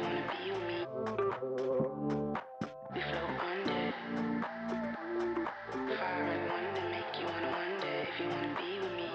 wanna be with me. We float under. Fire and wonder make you wanna wonder if you wanna be with me.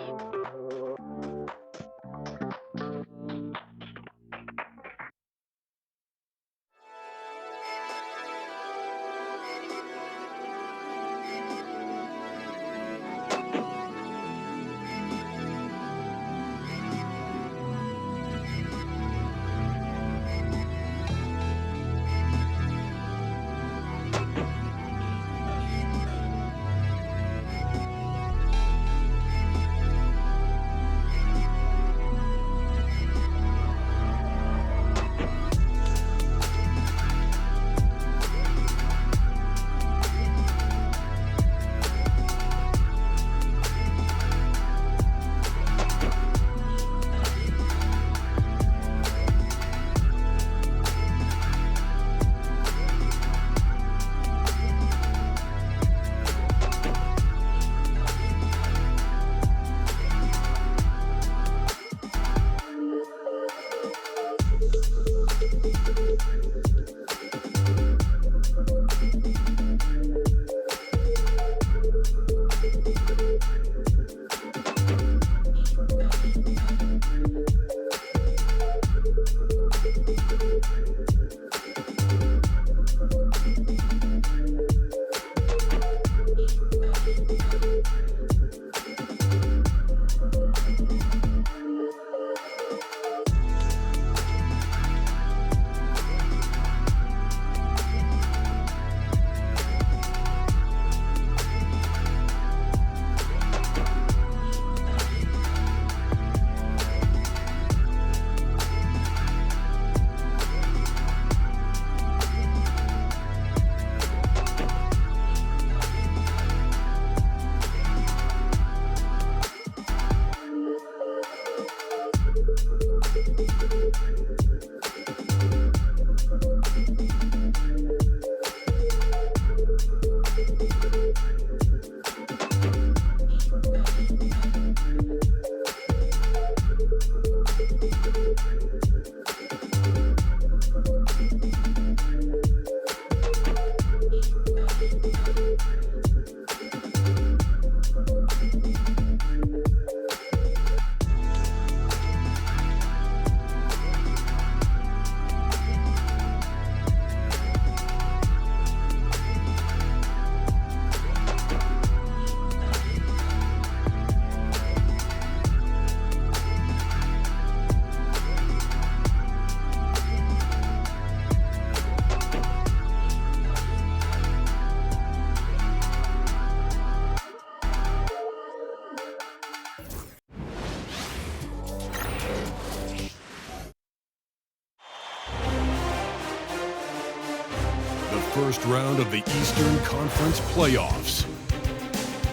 First round of the Eastern Conference playoffs.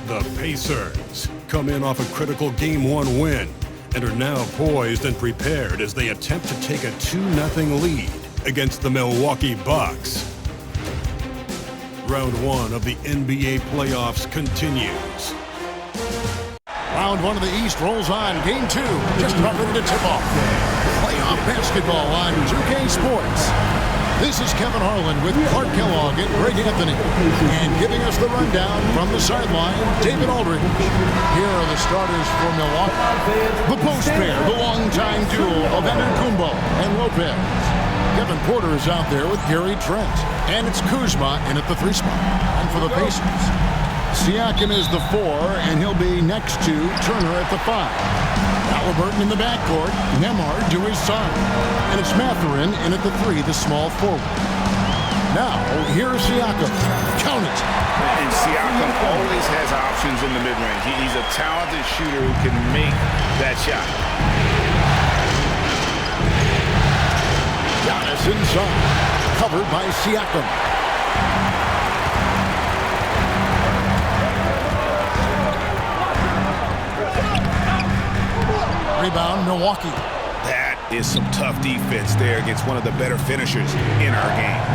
The Pacers come in off a critical Game 1 win and are now poised and prepared as they attempt to take a 2-0 lead against the Milwaukee Bucks. Round 1 of the NBA playoffs continues. Round 1 of the East rolls on. Game 2 just about ready to tip off. Playoff basketball on 2K Sports. This is Kevin Harlan with Clark Kellogg and Greg Anthony. And giving us the rundown from the sideline, David Aldridge. Here are the starters for Milwaukee. The post pair, the longtime duo of Antetokounmpo and Lopez. Kevin Porter is out there with Gary Trent. And it's Kuzma in at the 3 spot. And for the Pacers, Siakam is the 4, and he'll be next to Turner at the 5. Haliburton in the backcourt, Nembhard to his side. And it's Mathurin in at the 3, the small forward. Now, here's Siakam. Count it. And Siakam always has options in the mid-range. He's a talented shooter who can make that shot. Giannis inside, covered by Siakam. Rebound, Milwaukee. That is some tough defense there against one of the better finishers in our game.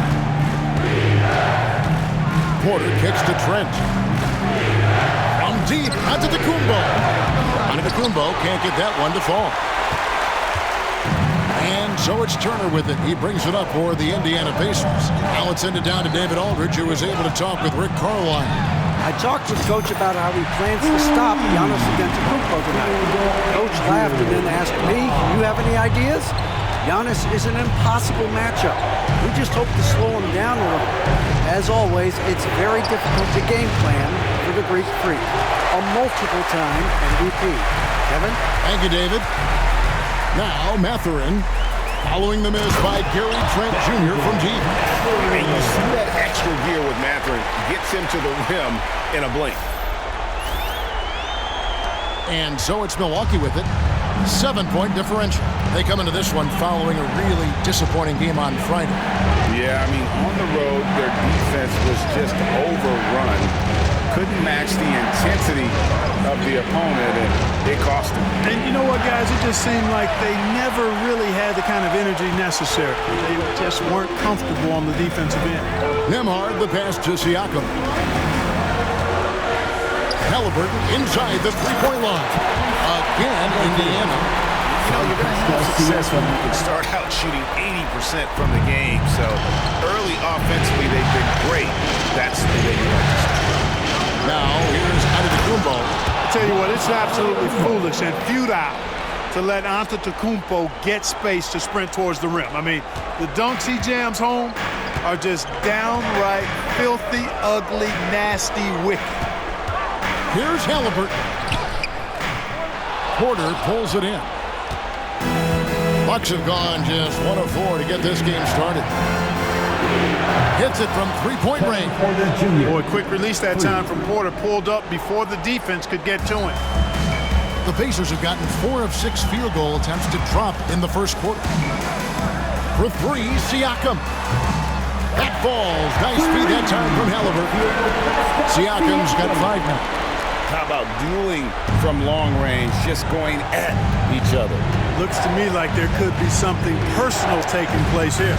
Porter kicks to Trent. From deep, Antetokounmpo. Antetokounmpo can't get that one to fall. And so it's Turner with it. He brings it up for the Indiana Pacers. Now it's ended down to David Aldridge, who was able to talk with Rick Carlisle. I talked with Coach about how he plans to stop Giannis Antetokounmpo tonight. Coach laughed and then asked me, "You have any ideas?" Giannis is an impossible matchup. We just hope to slow him down a little. As always, it's very difficult to game plan for the Greek Freak, a multiple-time MVP. Kevin? Thank you, David. Now, Mathurin, following the miss by Gary Trent Jr. from deep. And you see that extra gear with Mathurin. Gets him to the rim in a blink. And so it's Milwaukee with it. 7-point differential. They come into this one following a really disappointing game on Friday. Yeah, I mean, on the road, their defense was just overrun. Couldn't match the intensity of the opponent, and it cost them. And you know what, guys? It just seemed like they never really had the kind of energy necessary. They just weren't comfortable on the defensive end. Nembhard, the pass to Siakam. Haliburton inside the three-point line. Again, Indiana. You know, you're going to have success when you can start out shooting 80% from the game. So early offensively, they've been great. That's the way you like to start. Now, here's Antetokounmpo. I tell you what, it's absolutely foolish and futile to let Antetokounmpo get space to sprint towards the rim. I mean, the dunks he jams home are just downright filthy, ugly, nasty, wicked. Here's Haliburton. Porter pulls it in. Bucks have gone just 1 of 4 to get this game started. Hits it from three-point range. Boy, quick release that time from Porter. Pulled up before the defense could get to him. The Pacers have gotten 4 of 6 field goal attempts to drop in the first quarter. For 3, Siakam. That falls. Nice feed that time from Haliburton. Siakam's got 5 now. How about dueling from long range, just going at each other? Looks to me like there could be something personal taking place here.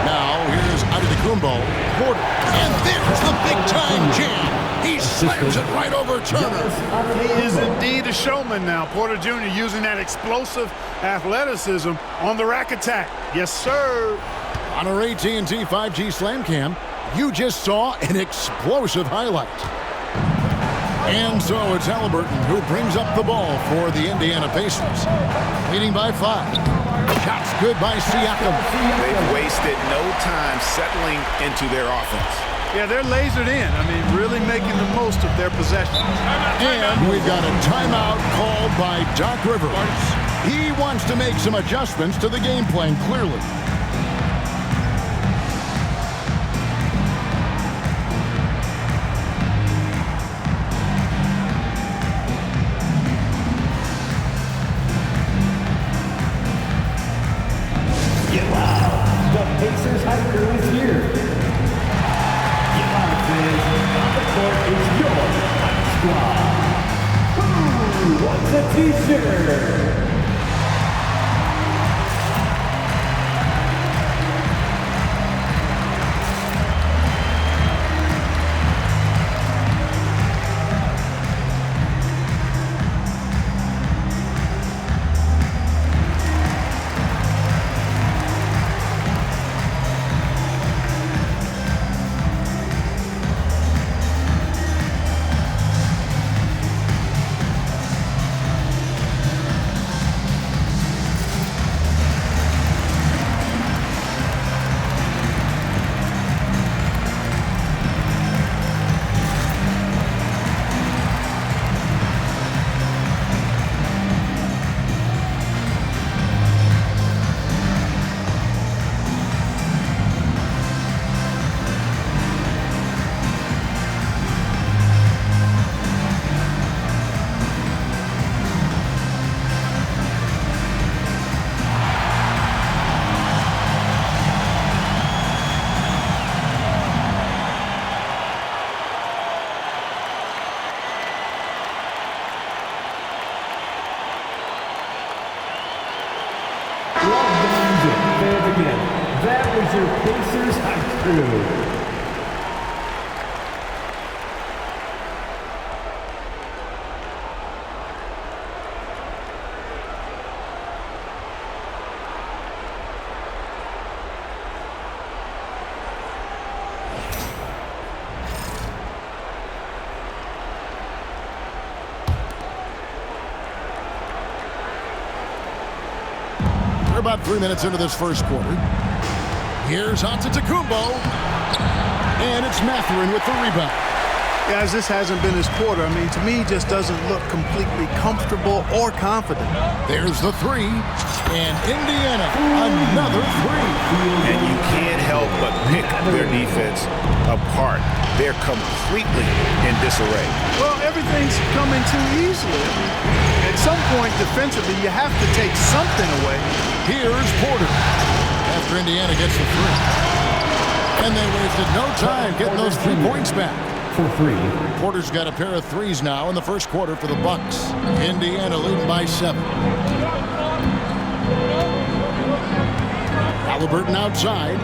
Now, here's Antetokounmpo. Porter. And there's the big-time jam. He slams it right over Turner. He is indeed a showman now. Porter Jr. using that explosive athleticism on the rack attack. Yes, sir. On our AT&T 5G Slam Cam, you just saw an explosive highlight. And so it's Haliburton who brings up the ball for the Indiana Pacers. Leading by 5. Shots good by Siakam. They've wasted no time settling into their offense. Yeah, they're lasered in. I mean, really making the most of their possession. And we've got a timeout called by Doc Rivers. He wants to make some adjustments to the game plan, clearly. Pacers high crew is here. Get bounces on the court is your squad. Who wants a t-shirt? That was your Pacers high crew. about 3 minutes into this first quarter. Here's Antetokounmpo. And it's Mathurin with the rebound. Guys, this hasn't been his quarter. I mean, to me, he just doesn't look completely comfortable or confident. There's the three. And Indiana, another three. And you can't help but pick their defense apart. They're completely in disarray. Well, everything's coming too easily. I mean, at some point, defensively, you have to take something away. Here's Porter after Indiana gets the three. And they wasted no time getting those 3 points back. For three. Porter's got a pair of threes now in the first quarter for the Bucks. Indiana leading by 7. Haliburton outside.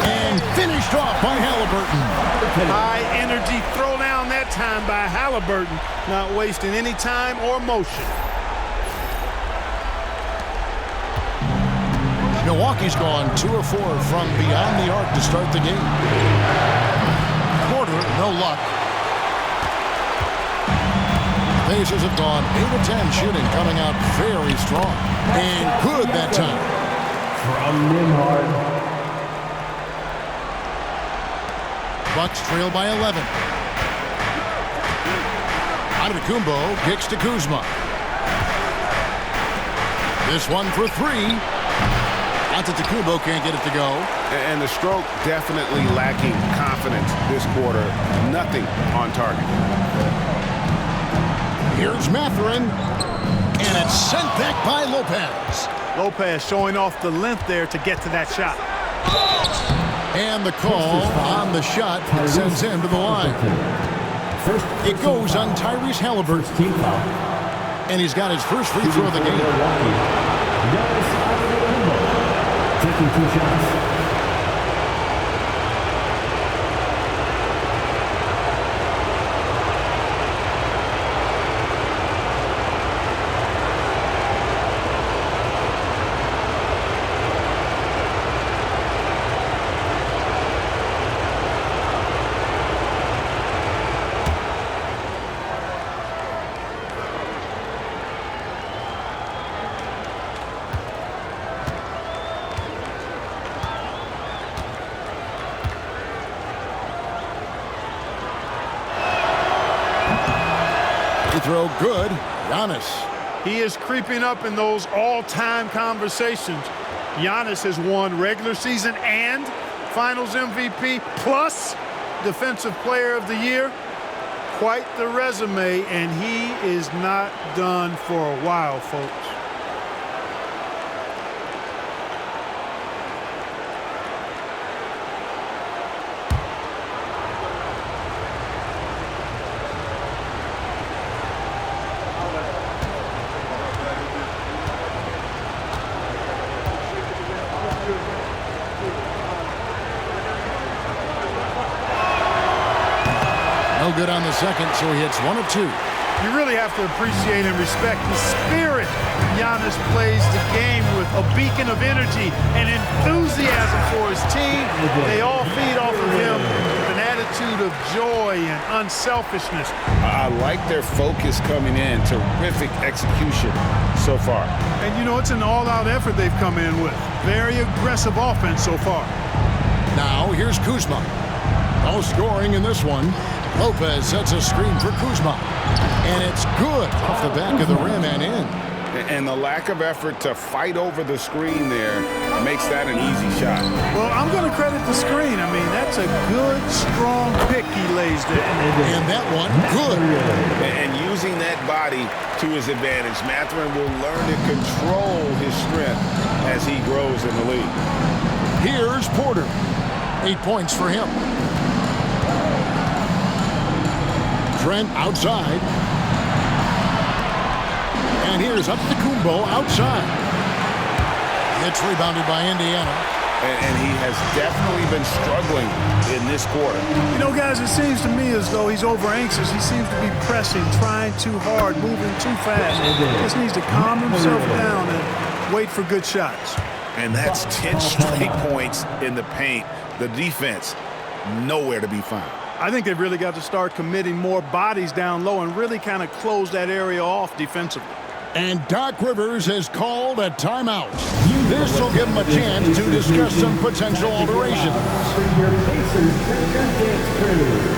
And finished off by Haliburton. High energy throw down that time by Haliburton. Not wasting any time or motion. Milwaukee's gone 2 of 4 from beyond the arc to start the game. Porter, no luck. Pacers have gone 8 of 10 shooting, coming out very strong. And good that time. From Nimhard. Bucks trail by 11. Antetokounmpo kicks to Kuzma. This one for 3. Antetokounmpo can't get it to go. And the stroke definitely lacking confidence this quarter. Nothing on target. Here's Mathurin. And it's sent back by Lopez. Lopez showing off the length there to get to that shot. And the call on the shot sends him to the line. It goes on Tyrese Haliburton. Team foul. And he's got his first free throw of the game. Taking 2 shots. Throw good. Giannis. He is creeping up in those all-time conversations. Giannis has won regular season and Finals MVP plus Defensive Player of the Year. Quite the resume, and he is not done for a while, folks. No good on the second, so he hits 1 of 2. You really have to appreciate and respect the spirit Giannis plays the game with. A beacon of energy and enthusiasm for his team. They all feed off of him with an attitude of joy and unselfishness. I like their focus coming in. Terrific execution so far. And, you know, it's an all-out effort they've come in with. Very aggressive offense so far. Now, here's Kuzma. No scoring in this one. Lopez sets a screen for Kuzma. And it's good off the back of the rim and in. And the lack of effort to fight over the screen there makes that an easy shot. Well, I'm going to credit the screen. I mean, that's a good, strong pick he lays there. And that one, good. And using that body to his advantage, Mathurin will learn to control his strength as he grows in the league. Here's Porter. 8 points for him. Trent outside. And here's Antetokounmpo outside. It's rebounded by Indiana. And he has definitely been struggling in this quarter. You know, guys, it seems to me as though he's over-anxious. He seems to be pressing, trying too hard, moving too fast. He just needs to calm himself down and wait for good shots. And that's 10 straight points in the paint. The defense, nowhere to be found. I think they've really got to start committing more bodies down low and really kind of close that area off defensively. And Doc Rivers has called a timeout. This will give them a chance to discuss some potential alterations. For your Pacers Center dance crew.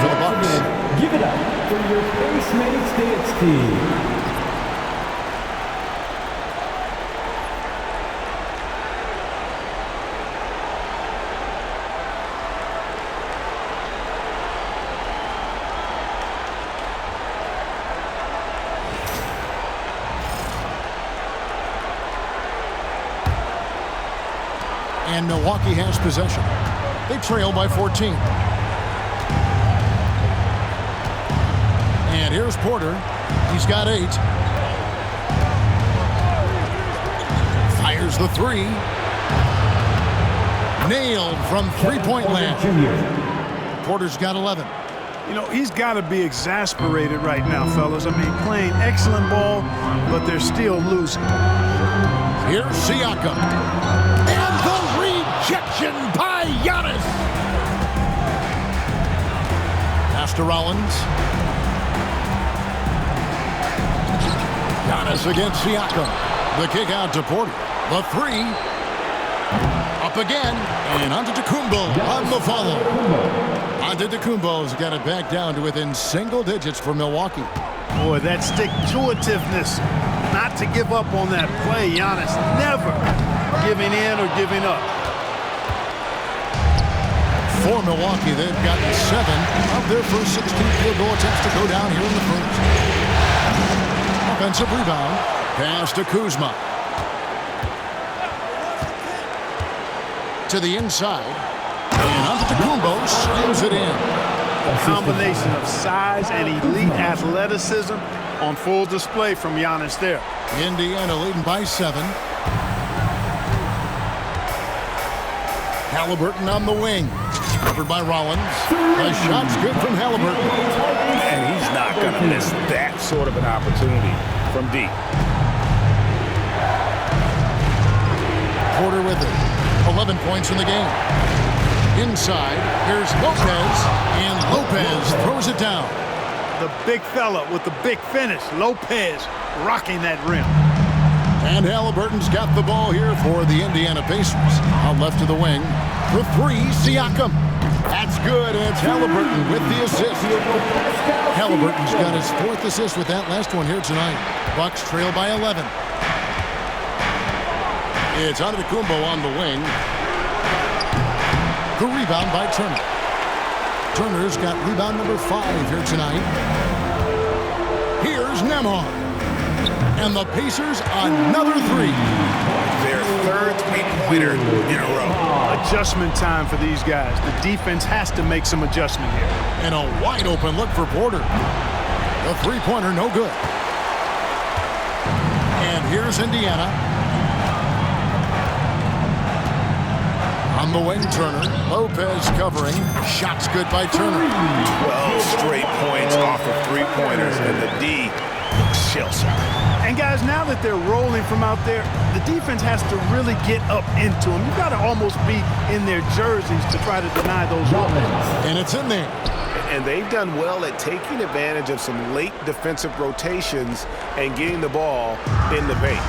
For the Bucks. Give it up for your Face Mates dance team. And Milwaukee has possession. They trail by 14. And here's Porter. He's got 8. Fires the 3. Nailed from three-point land. Porter's got 11. You know, he's got to be exasperated right now, fellas. I mean, playing excellent ball, but they're still losing. Here's Siakam. And the rejection by Giannis. Pass to Rollins. Giannis against Siakam. The kick out to Porter. The 3. Up again. And Antetokounmpo on the follow. Antetokounmpo's got it back down to within single digits for Milwaukee. Boy, that stick-to-itiveness, not to give up on that play. Giannis never giving in or giving up. For Milwaukee, they've gotten 7 of their first 16 field goal attempts to go down here in the first. Offensive rebound. Pass to Kuzma. To the inside. And Antetokounmpo slams it in. A combination of size and elite athleticism on full display from Giannis there. Indiana leading by 7. Haliburton on the wing. Covered by Rollins. The shot's good from Haliburton. And he's not going to miss that sort of an opportunity from deep. Porter with it. 11 points in the game. Inside, here's Lopez, and Lopez throws it down. The big fella with the big finish. Lopez rocking that rim. And Haliburton's got the ball here for the Indiana Pacers. Out left to the wing. For 3, Siakam. That's good, and it's Haliburton with the assist. Haliburton's got his 4th assist with that last one here tonight. Bucks trail by 11. It's Antetokounmpo on the wing. The rebound by Turner. Turner's got rebound number 5 here tonight. Here's Nembhard. And the Pacers another 3. Their 3rd three-pointer in a row. Adjustment time for these guys. The defense has to make some adjustment here. And a wide open look for Porter. The three-pointer no good. And here's Indiana. On the wing, Turner. Lopez covering. Shots good by Turner. 12 straight points off of three-pointers, and the D looks shell-shocked. And guys, now that they're rolling from out there, the defense has to really get up into them. You've got to almost be in their jerseys to try to deny those runs. And it's in there. And they've done well at taking advantage of some late defensive rotations and getting the ball in the paint.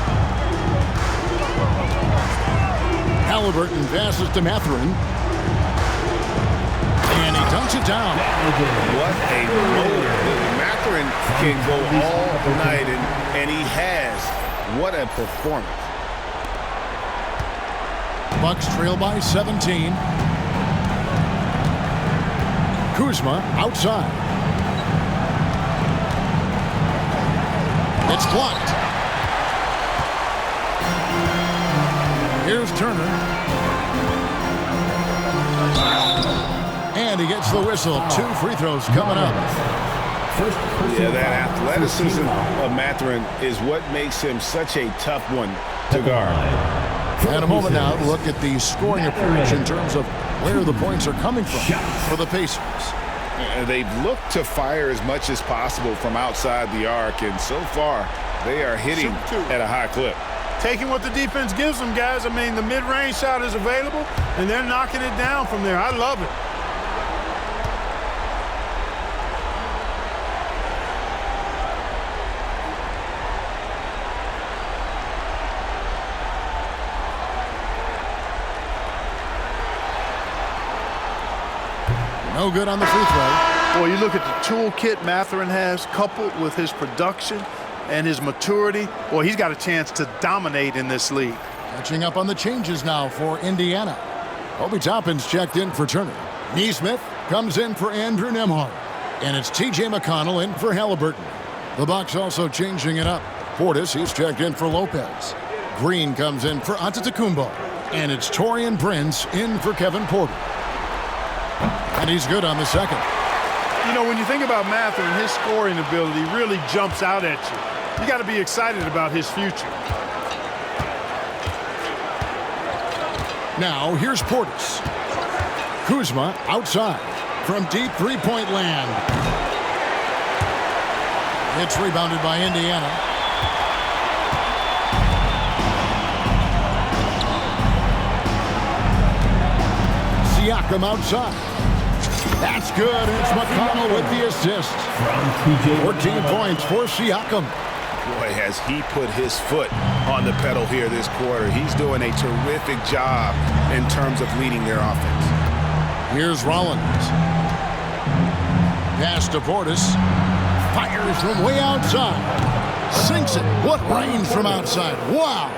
Haliburton passes to Mathurin. And he dunks it down. What a move. Mathurin can go all night, and he has. What a performance. Bucks trail by 17. Kuzma outside. It's blocked. Here's Turner. And he gets the whistle. 2 free throws coming up. Yeah, that athleticism of Mathurin is what makes him such a tough one to guard. And a moment now to look at the scoring approach in terms of where the points are coming from for the Pacers. They've looked to fire as much as possible from outside the arc, and so far they are hitting at a high clip. Taking what the defense gives them, guys. I mean, the mid-range shot is available, and they're knocking it down from there. I love it. No good on the free throw. Boy, you look at the toolkit Mathurin has, coupled with his production and his maturity. Boy, he's got a chance to dominate in this league. Catching up on the changes now for Indiana. Obi Toppin's checked in for Turner. Neesmith comes in for Andrew Nembhard. And it's T.J. McConnell in for Haliburton. The Bucks also changing it up. Portis, he's checked in for Lopez. Green comes in for Antetokounmpo. And it's Taurean Prince in for Kevin Porter. And he's good on the second. You know, when you think about Mathurin, his scoring ability really jumps out at you. You got to be excited about his future. Now, here's Portis. Kuzma outside from deep three-point land. It's rebounded by Indiana. Siakam outside. That's good. It's McConnell with the assist. 14 points for Siakam. Boy, has he put his foot on the pedal here this quarter. He's doing a terrific job in terms of leading their offense. Here's Rollins. Pass to Portis. Fires from way outside. Sinks it. What range from outside. Wow.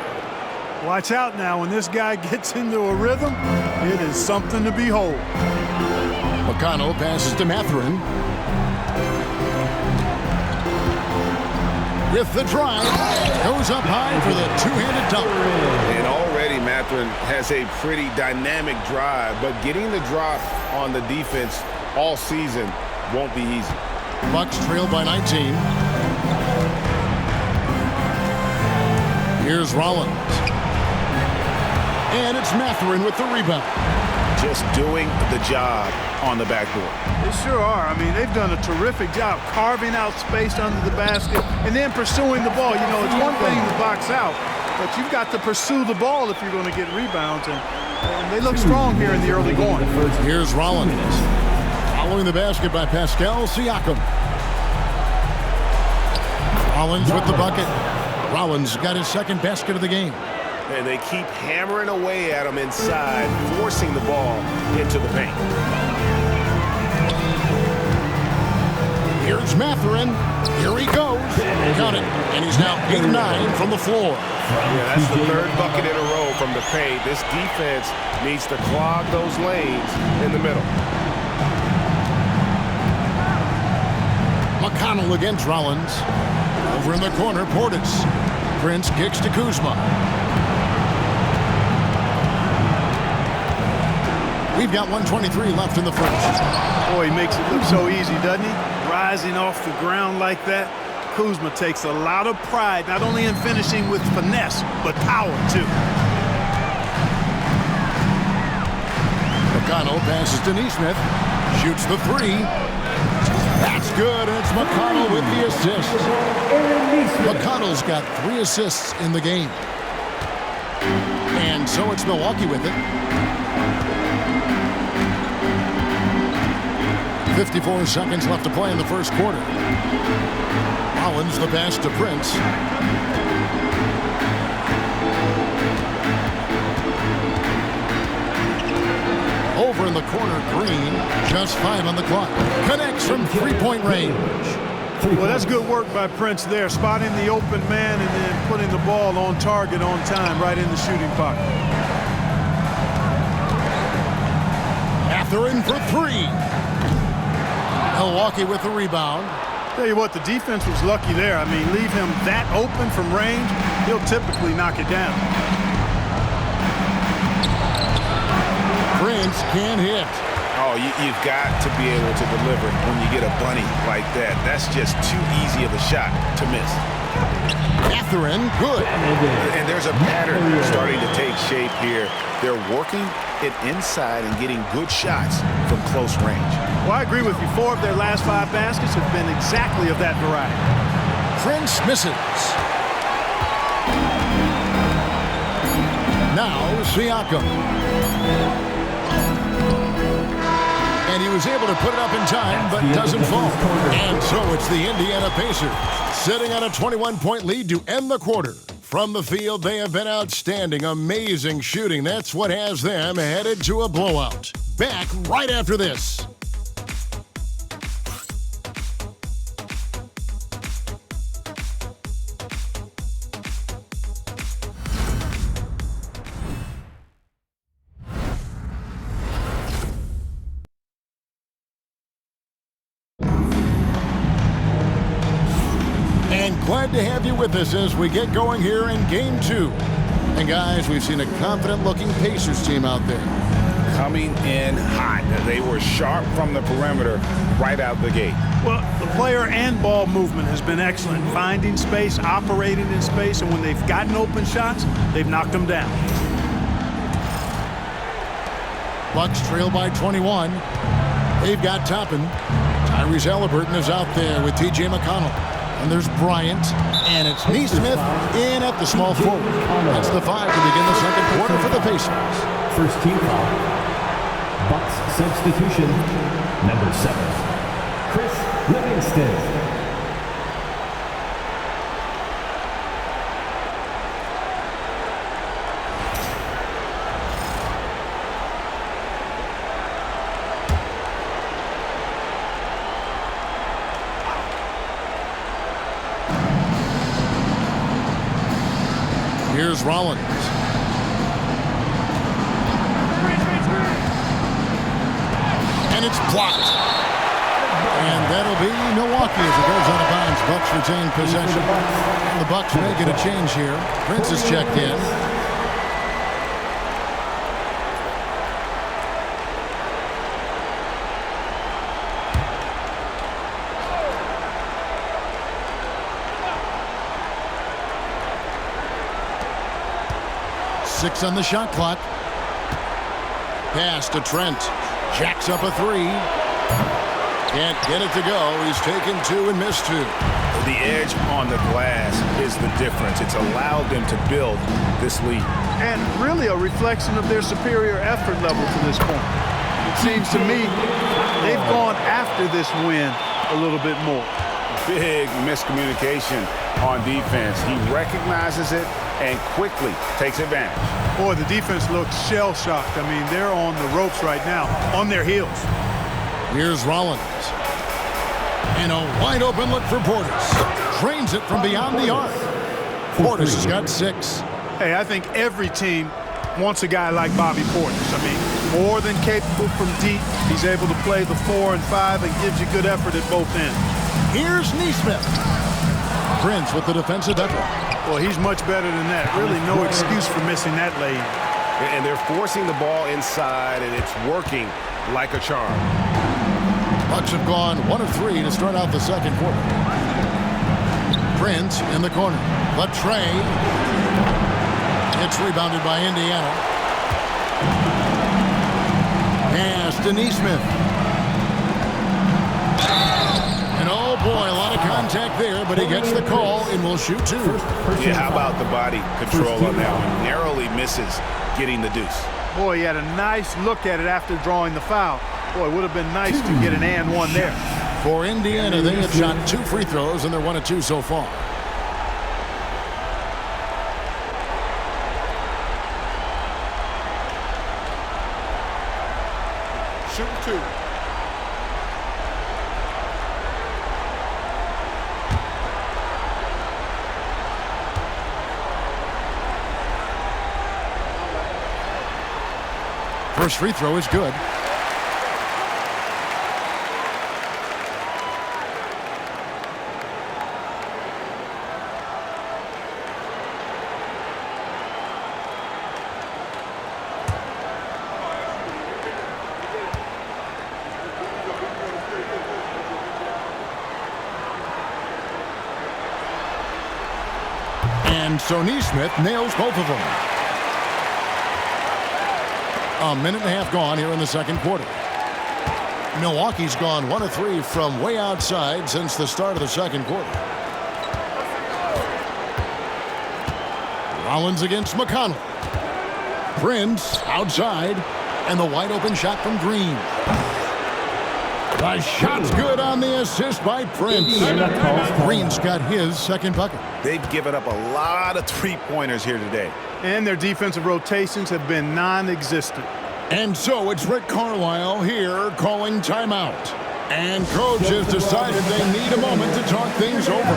Watch out now. When this guy gets into a rhythm, it is something to behold. McConnell passes to Mathurin. With the drive, goes up high for the two-handed dunk. And already Mathurin has a pretty dynamic drive, but getting the drop on the defense all season won't be easy. Bucks trail by 19. Here's Rollins. And it's Mathurin with the rebound. Just doing the job on the backboard. They sure are. I mean, they've done a terrific job carving out space under the basket and then pursuing the ball. You know, it's one thing to box out, but you've got to pursue the ball if you're going to get rebounds. And they look strong here in the early going. Here's Rollins. Following the basket by Pascal Siakam. Rollins with the bucket. Rollins got his second basket of the game. And they keep hammering away at him inside, forcing the ball into the paint. Here's Mathurin. Here he goes. Got it. And he's now 8-9 from the floor. Yeah, that's the third bucket in a row from the paint. This defense needs to clog those lanes in the middle. McConnell against Rollins. Over in the corner, Portis. Prince kicks to Kuzma. We've got 1:23 left in the first. Boy, he makes it look so easy, doesn't he? Rising off the ground like that. Kuzma takes a lot of pride, not only in finishing with finesse, but power, too. McConnell passes to Neesmith. Shoots the three. That's good, and it's McConnell with the assist. McConnell's got 3 assists in the game. And so it's so it's Milwaukee with it. 54 seconds left to play in the first quarter. Rollins the pass to Prince. Over in the corner, Green. Just 5 on the clock. Connects from three-point range. Well, that's good work by Prince there, spotting the open man and then putting the ball on target on time right in the shooting pocket. After in for 3. Milwaukee with the rebound. Tell you what, the defense was lucky there. I mean, leave him that open from range, he'll typically knock it down. Prince can't hit. Oh, you've got to be able to deliver when you get a bunny like that. That's just too easy of a shot to miss. Catherine, good. And there's a pattern starting to take shape here. They're working it inside and getting good shots from close range. Well, I agree with you. 4 of their last 5 baskets have been exactly of that variety. Prince misses. Now Siakam. And he was able to put it up in time, but doesn't fall. And so it's the Indiana Pacers sitting on a 21-point lead to end the quarter. From the field, they have been outstanding, amazing shooting. That's what has them headed to a blowout. Back right after this. Glad to have you with us as we get going here in Game 2. And guys, we've seen a confident-looking Pacers team out there. Coming in hot. They were sharp from the perimeter right out the gate. Well, the player and ball movement has been excellent. Finding space, operating in space, and when they've gotten open shots, they've knocked them down. Bucks trail by 21. They've got Toppin. Tyrese Haliburton is out there with T.J. McConnell. And there's Bryant, and it's Neesmith in at the small forward. That's the 5 to begin the second quarter for the Pacers. First team foul. Bucks substitution, number 7, Chris Livingston. Here's Rollins. And it's blocked. And that'll be Milwaukee as it goes out of bounds. Bucks retain possession. The Bucks may get a change here. Prince is checked in. Six on the shot clock. Pass to Trent. Jacks up a 3. Can't get it to go. He's taken 2 and missed 2. The edge on the glass is the difference. It's allowed them to build this lead. And really a reflection of their superior effort level to this point. It seems to me they've gone after this win a little bit more. Big miscommunication on defense. He recognizes it and quickly takes advantage. Boy, the defense looks shell-shocked. I mean, they're on the ropes right now, on their heels. Here's Rollins. And a wide-open look for Portis. Drains it from beyond the arc. Portis has got 6. Hey, I think every team wants a guy like Bobby Portis. I mean, more than capable from deep. He's able to play the 4 and 5 and gives you good effort at both ends. Here's Neesmith. Prince with the defensive effort. Well, he's much better than that. Really no excuse for missing that lane. And they're forcing the ball inside, and it's working like a charm. Bucks have gone 1 of 3 to start out the second quarter. Prince in the corner. Latre. It's rebounded by Indiana. Pass to Neesmith. And oh boy, a lot of contact there, but he gets the call and will shoot 2. Yeah, how about the body control on that one? Narrowly misses getting the deuce. Boy, he had a nice look at it after drawing the foul. Boy, it would have been nice to get an and one there. For Indiana, they have shot 2 free throws, and they're 1 of 2 so far. Shooting 2. First free throw is good. And so Neesmith nails both of them. A minute and a half gone here in the second quarter. Milwaukee's gone 1 of 3 from way outside since the start of the second quarter. Rollins against McConnell. Prince outside, and the wide open shot from Green. The shot's good on the assist by Prince. Green's got his second bucket. They've given up a lot of three-pointers here today. And their defensive rotations have been non-existent. And so it's Rick Carlisle here calling timeout. And coach has decided they need a moment to talk things over.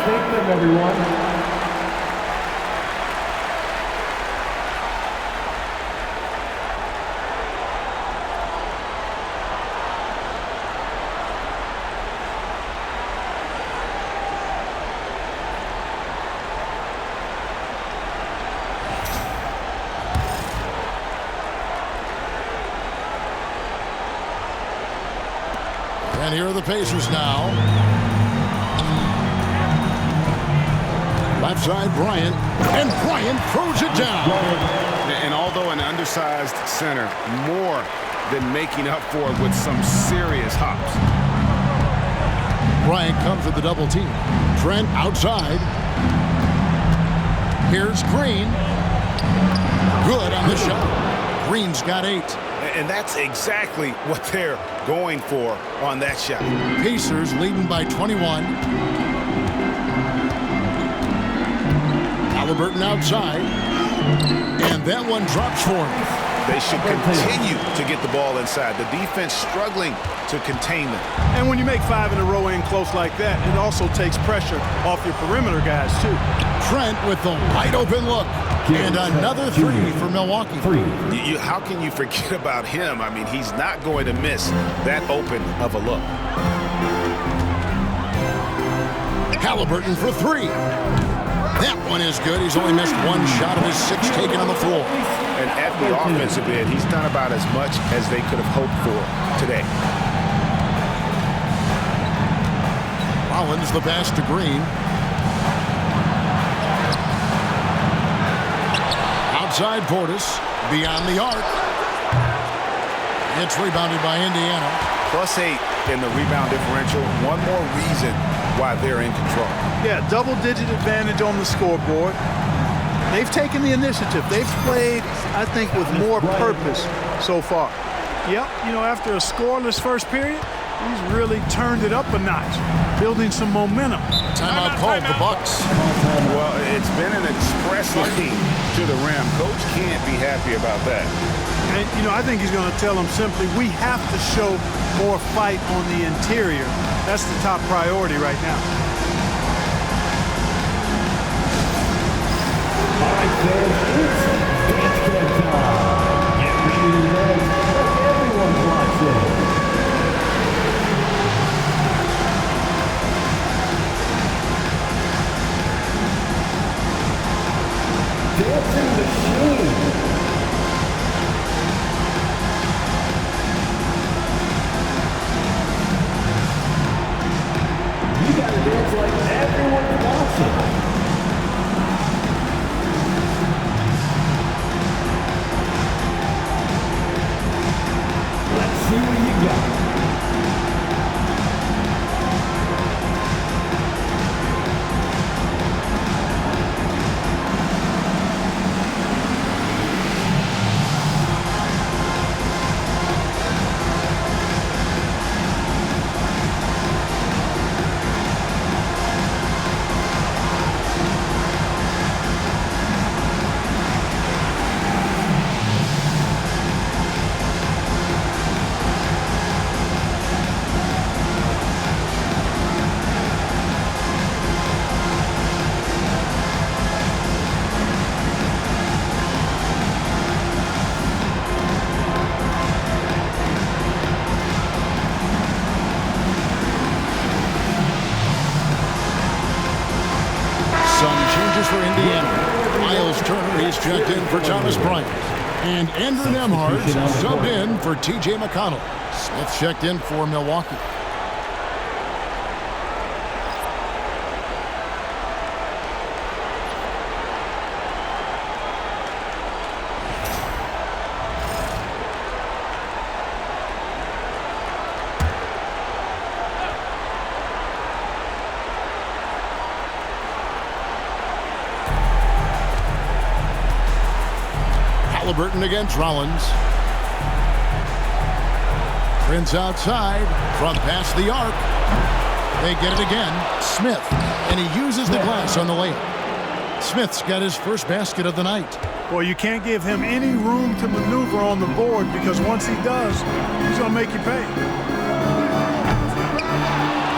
Thank them, everyone. And here are the Pacers now. Left side, Bryant, and Bryant throws it down. And although an undersized center, more than making up for it with some serious hops. Bryant comes with the double team. Trent outside. Here's Green. Good on the shot. Green's got 8. And that's exactly what they're going for on that shot. Pacers leading by 21. Haliburton outside, and that one drops for him. They should continue to get the ball inside. The defense struggling to contain them. And when you make 5 in a row in close like that, it also takes pressure off your perimeter guys, too. Trent with the wide open look, and another 3 for Milwaukee. How can you forget about him? I mean, he's not going to miss that open of a look. Haliburton for 3. That one is good. He's only missed 1 shot of his 6 taken on the floor. And at the offensive end, he's done about as much as they could have hoped for today. Rollins the pass to Green. Outside Portis, beyond the arc. It's rebounded by Indiana. +8 in the rebound differential. One more reason why they're in control. Yeah, double-digit advantage on the scoreboard. They've taken the initiative. They've played, I think, with more purpose so far. Yep, you know, after a scoreless first period, he's really turned it up a notch, building some momentum. Timeout called the Bucks. Well, it's been an express lane to the rim. Coach can't be happy about that. And, you know, I think he's going to tell them simply, we have to show more fight on the interior. That's the top priority right now. All right, fans, it's basket time. Get ready to dance like everyone's watching. Dancing machine. You gotta dance like everyone's watching. Let's see what you got. For Indiana, Miles Turner is checked in for Thomas Bryant. And Andrew Nemhard subbed in for T.J. McConnell. Smith checked in for Milwaukee. Haliburton against Rollins. Prince outside from past the arc. They get it again. Smith, and he uses the glass on the layup. Smith's got his first basket of the night. Well, you can't give him any room to maneuver on the board because once he does, he's going to make you pay.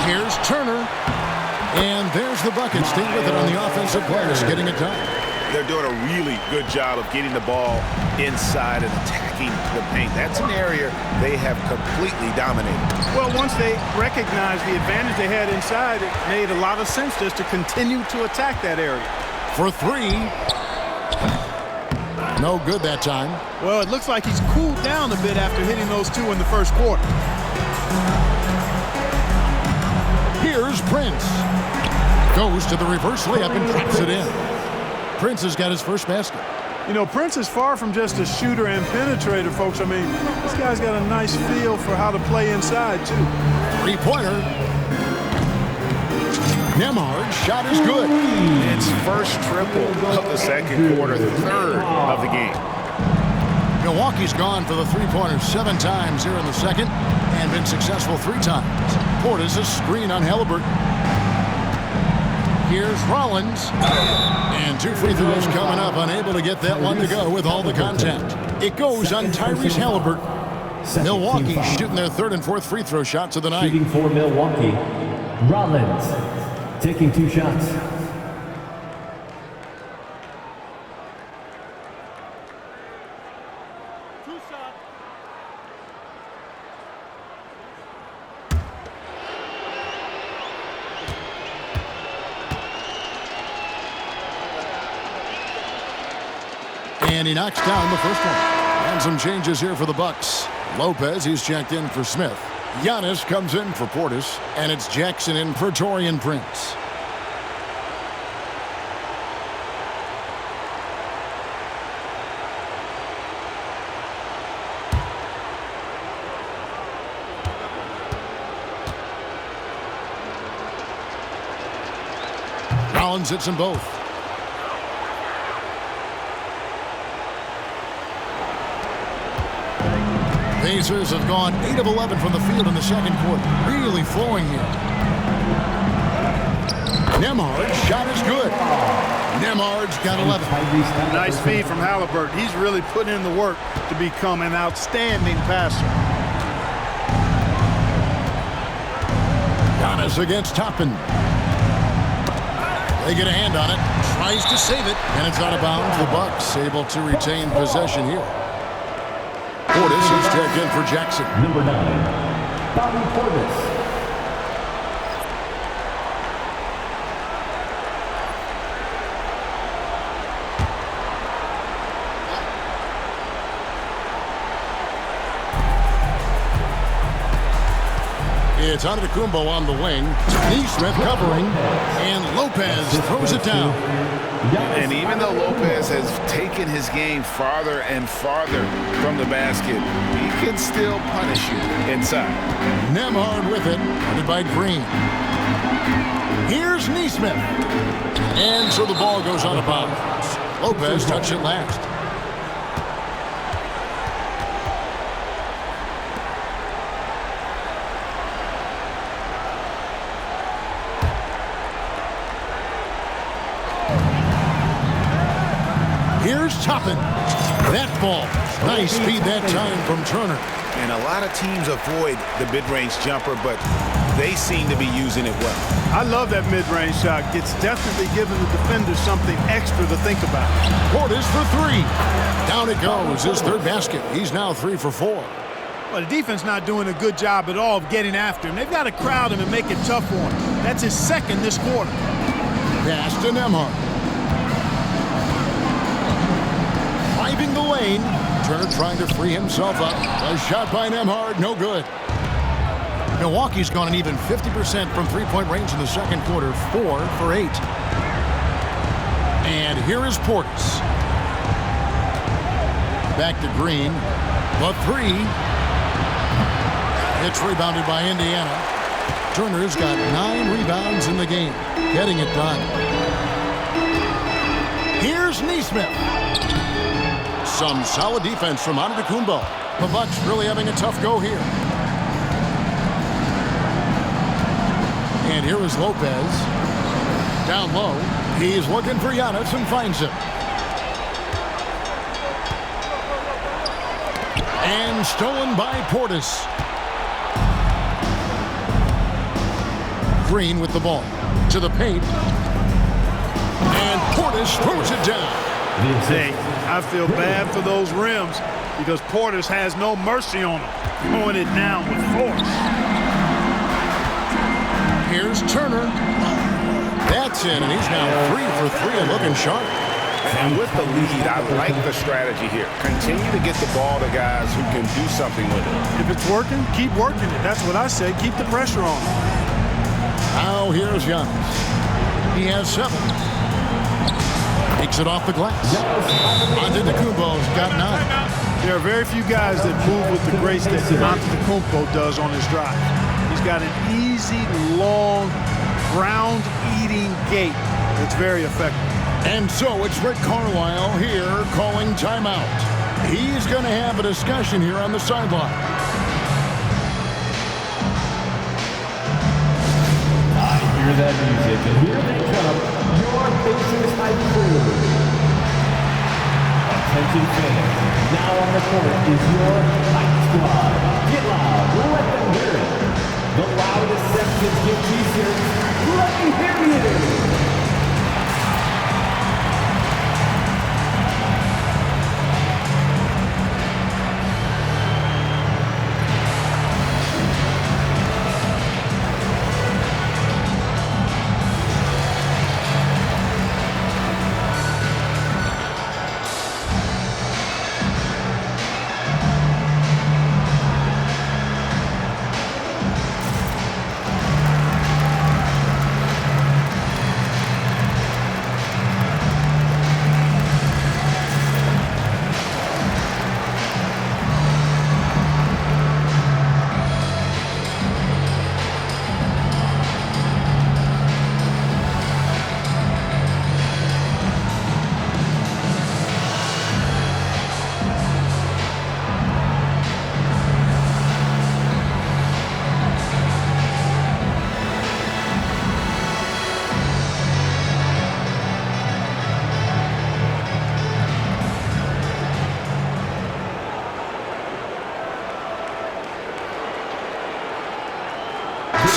Here's Turner. And there's the bucket. Stay with it on the offensive players, getting it done. They're doing a really good job of getting the ball inside and attacking the paint. That's an area they have completely dominated. Well, once they recognized the advantage they had inside, it made a lot of sense just to continue to attack that area. For three. No good that time. Well, it looks like he's cooled down a bit after hitting those two in the first quarter. Here's Prince. Goes to the reverse layup and traps it in. Prince has got his first basket. You know, Prince is far from just a shooter and penetrator, folks. I mean, this guy's got a nice feel for how to play inside, too. Three-pointer. Nemhard's shot is good. It's first triple of the second quarter, the third of the game. Milwaukee's gone for the three-pointer 7 times here in the second and been successful 3 times. Portis a screen on Haliburton. Here's Rollins. And 2 free throws coming up, unable to get that one to go with all the contact. It goes on Tyrese Haliburton. Milwaukee shooting their 3rd and 4th free throw shots of the night. Shooting for Milwaukee, Rollins taking 2 shots. And he knocks down the first one. And some changes here for the Bucks. Lopez, he's checked in for Smith. Giannis comes in for Portis. And it's Jackson in for Taurean Prince. Mullins hits them both. Pacers have gone 8 of 11 from the field in the second quarter. Really flowing here. Nembhard's shot is good. Nembhard's got 11. Nice feed from Haliburton. He's really put in the work to become an outstanding passer. Giannis against Toppin. They get a hand on it. Tries to save it. And it's out of bounds. The Bucks able to retain possession here. Portis is checked in for Jackson. Number 9, Bobby Portis. It's Antetokounmpo on the wing. Neesmith covering. And Lopez throws it down. And even though Lopez has taken his game farther and farther from the basket, he can still punish you inside. Nembhard with it, guarded by Green. Here's Neesmith. And so the ball goes out of bounds. Lopez touched it last. Here's Toppin. That ball. Nice speed that time from Turner. And a lot of teams avoid the mid-range jumper, but they seem to be using it well. I love that mid-range shot. It's definitely giving the defender something extra to think about. Portis for 3. Down it goes. His third basket. He's now 3 for 4. Well, the defense not doing a good job at all of getting after him. They've got to crowd him and make it tough for him. That's his second this quarter. Pass to Nembhard. Driving the lane. Turner trying to free himself up. A shot by Nembhard, no good. Milwaukee's gone an even 50% from three-point range in the second quarter, 4 for 8. And here is Portis. Back to Green. The 3. It's rebounded by Indiana. Turner's got 9 rebounds in the game, getting it done. Here's Neesmith. Some solid defense from Antetokounmpo. The Bucks really having a tough go here. And here is Lopez. Down low. He's looking for Giannis and finds him. And stolen by Portis. Green with the ball. To the paint. And Portis throws it down. Hey, I feel bad for those rims because Portis has no mercy on them, throwing it down with force. Here's Turner. That's in, and he's now 3 for 3 and looking sharp. And with the lead, I like the strategy here. Continue to get the ball to guys who can do something with it. If it's working, keep working it. That's what I say. Keep the pressure on. Now here's Giannis. He has 7. Takes it off the glass. Antetokounmpo's got 9. There are very few guys that move with the grace that Antetokounmpo does on his drive. He's got an easy, long, ground-eating gait that's very effective. And so it's Rick Carlisle here calling timeout. He's going to have a discussion here on the sideline. I hear that music, and here they come. Your Pacers high crew. Attention fans, now on the court is your hype squad. Get loud, let them hear it. The loudest sections get t-shirts. Let me hear you.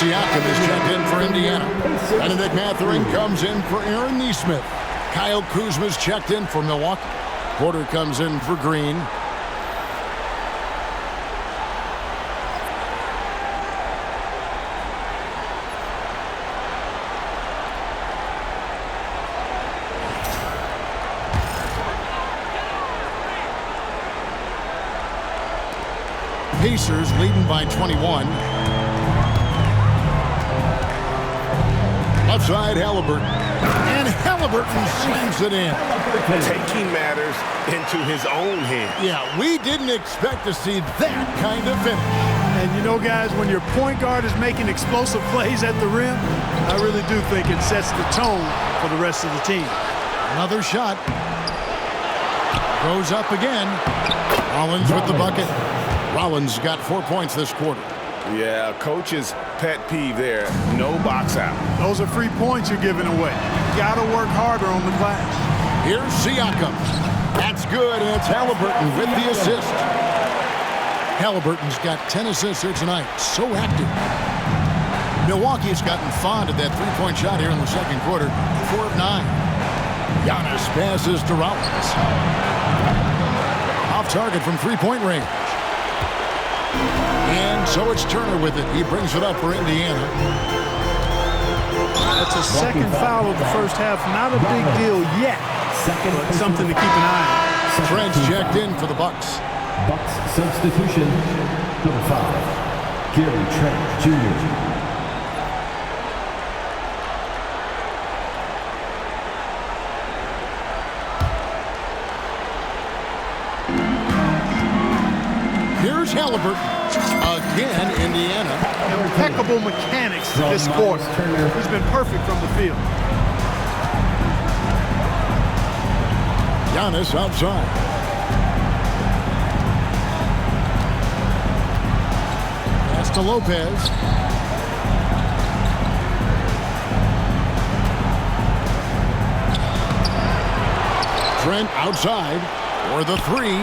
Siakam is checked in for Indiana. Benedict Mathurin comes in for Aaron Nesmith. Kyle Kuzma's checked in for Milwaukee. Porter comes in for Green. Pacers leading by 21. Left side, Haliburton. And Haliburton slams it in. Taking matters into his own hands. Yeah, we didn't expect to see that kind of finish. And you know, guys, when your point guard is making explosive plays at the rim, I really do think it sets the tone for the rest of the team. Another shot. Goes up again. Rollins with the bucket. Rollins got 4 points this quarter. Yeah, coach's pet peeve there. No box out. Those are free points you're giving away. You got to work harder on the glass. Here's Siakam. That's good, and it's Haliburton with the assist. Haliburton's got 10 assists here tonight. So active. Milwaukee has gotten fond of that three-point shot here in the second quarter. 4 of 9. Giannis passes to Rollins. Off target from three-point range. And so it's Turner with it. He brings it up for Indiana. That's a second foul of the first half. Not a big deal yet, but something to keep an eye on. Trent's checked in for the Bucks. Bucks substitution, number 5, Gary Trent Jr. Here's Haliburton. Again, Indiana. Impeccable mechanics this quarter. He's been perfect from the field. Giannis outside. Pass to Lopez. Trent outside for the three.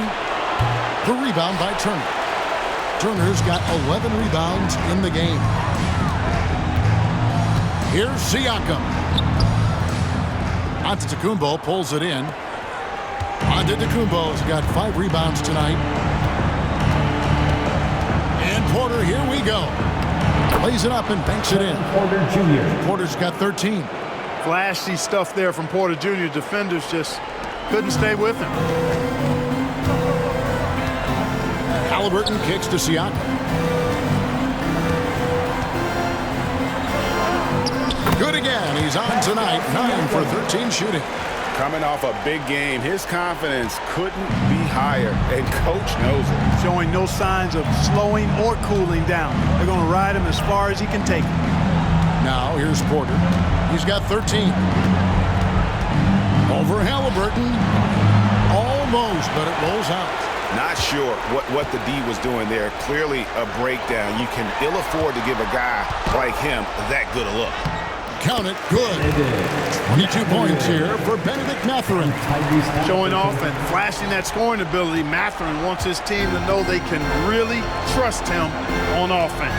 The rebound by Turner. Turner's got 11 rebounds in the game. Here's Siakam. Antetokounmpo pulls it in. Antetokounmpo's got 5 rebounds tonight. And Porter, here we go. Plays it up and banks it in. Porter Jr. Porter's got 13. Flashy stuff there from Porter Jr. Defenders just couldn't stay with him. Haliburton kicks to Siakam. Good again. He's on tonight. 9 for 13 shooting. Coming off a big game, his confidence couldn't be higher, and coach knows it. Showing no signs of slowing or cooling down. They're going to ride him as far as he can take him. Now here's Porter. He's got 13. Over Haliburton. Almost, but it rolls out. Not sure what the D was doing there. Clearly a breakdown. You can ill afford to give a guy like him that good a look. Count it. Good. 22 points here for Benedict Mathurin. Showing off and flashing that scoring ability, Mathurin wants his team to know they can really trust him on offense.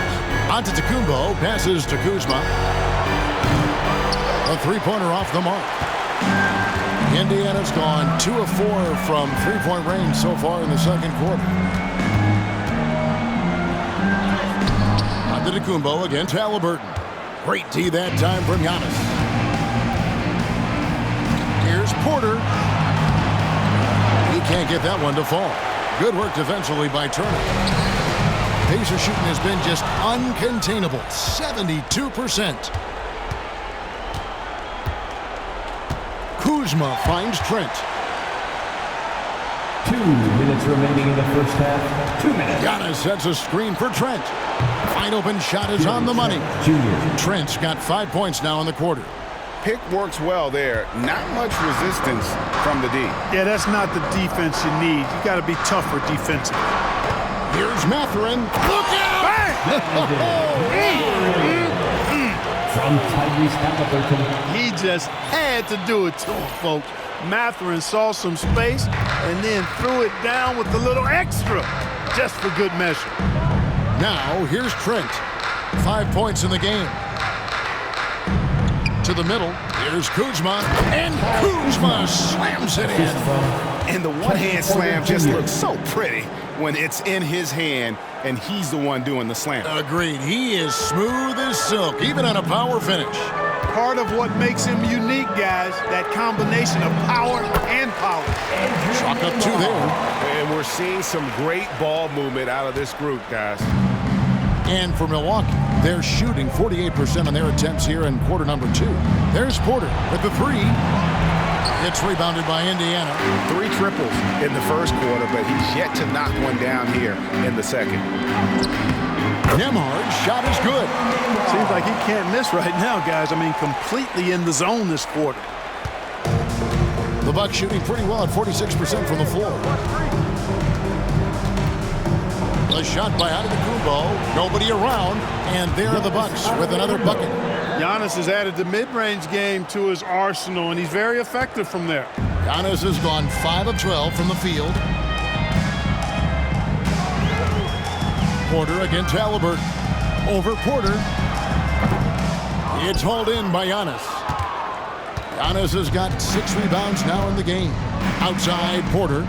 Antetokounmpo passes to Kuzma. A three-pointer off the mark. Indiana's gone 2 of 4 from three-point range so far in the second quarter. Antetokounmpo against Haliburton. Great D that time from Giannis. Here's Porter. He can't get that one to fall. Good work defensively by Turner. Pacer shooting has been just uncontainable. 72%. Kuzma finds Trent. 2 minutes remaining in the first half. 2 minutes. Giannis sets a screen for Trent. Wide open shot is on the money. Junior. Trent's got 5 points now in the quarter. Pick works well there. Not much resistance from the D. Yeah, that's not the defense you need. You got to be tougher defensively. Here's Mathurin. Look out! From Tyrese Haliburton. He just had to do it to him, folks. Mathurin saw some space and then threw it down with a little extra, just for good measure. Now, here's Trent. 5 points in the game. To the middle. Here's Kuzma. And Kuzma slams it in. And the one-hand slam just looks so pretty when it's in his hand and he's the one doing the slam. Agreed. He is smooth as silk, even on a power finish. Part of what makes him unique, guys, that combination of power and power. Chalk up 2 there. And we're seeing some great ball movement out of this group, guys. And for Milwaukee, they're shooting 48% on their attempts here in quarter number 2. There's Porter with the 3. It's rebounded by Indiana. 3 triples in the first quarter, but he's yet to knock one down here in the second. Nembhard's shot is good. Seems like he can't miss right now, guys. I mean, completely in the zone this quarter. The Bucks shooting pretty well at 46% from the floor. The shot by Antetokounmpo. Nobody around. And there are the Bucks with another bucket. Giannis has added the mid-range game to his arsenal, and he's very effective from there. Giannis has gone 5 of 12 from the field. Porter against Haliburton. Over Porter. It's hauled in by Giannis. Giannis has got 6 rebounds now in the game. Outside Porter.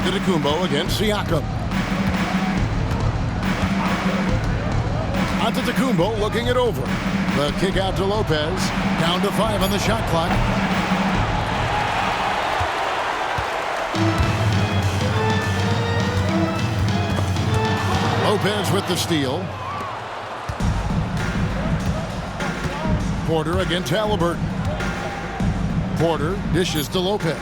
Antetokounmpo against Siakam. Antetokounmpo looking it over. The kick out to Lopez. Down to 5 on the shot clock. Lopez with the steal. Porter against Haliburton. Porter dishes to Lopez.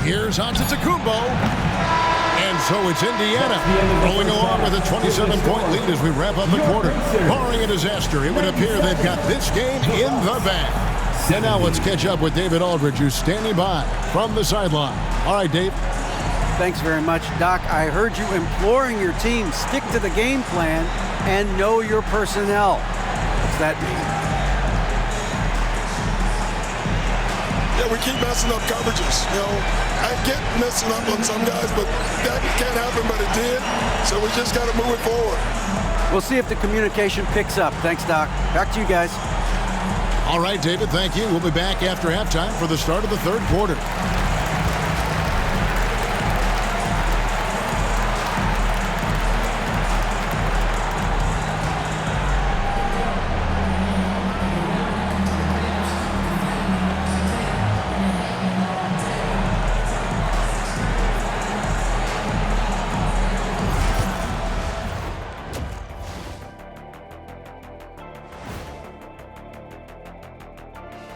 Here's Antetokounmpo. And so it's Indiana rolling along with a 27-point lead as we wrap up the quarter. Barring a disaster, it would appear they've got this game in the bag. And now let's catch up with David Aldridge, who's standing by from the sideline. All right, Dave. Thanks very much, Doc. I heard you imploring your team, stick to the game plan and know your personnel. What's that mean? Yeah, we keep messing up coverages. You know, I get messing up on some guys, but that can't happen, but it did. So we just got to move it forward. We'll see if the communication picks up. Thanks, Doc. Back to you guys. All right, David, thank you. We'll be back after halftime for the start of the third quarter.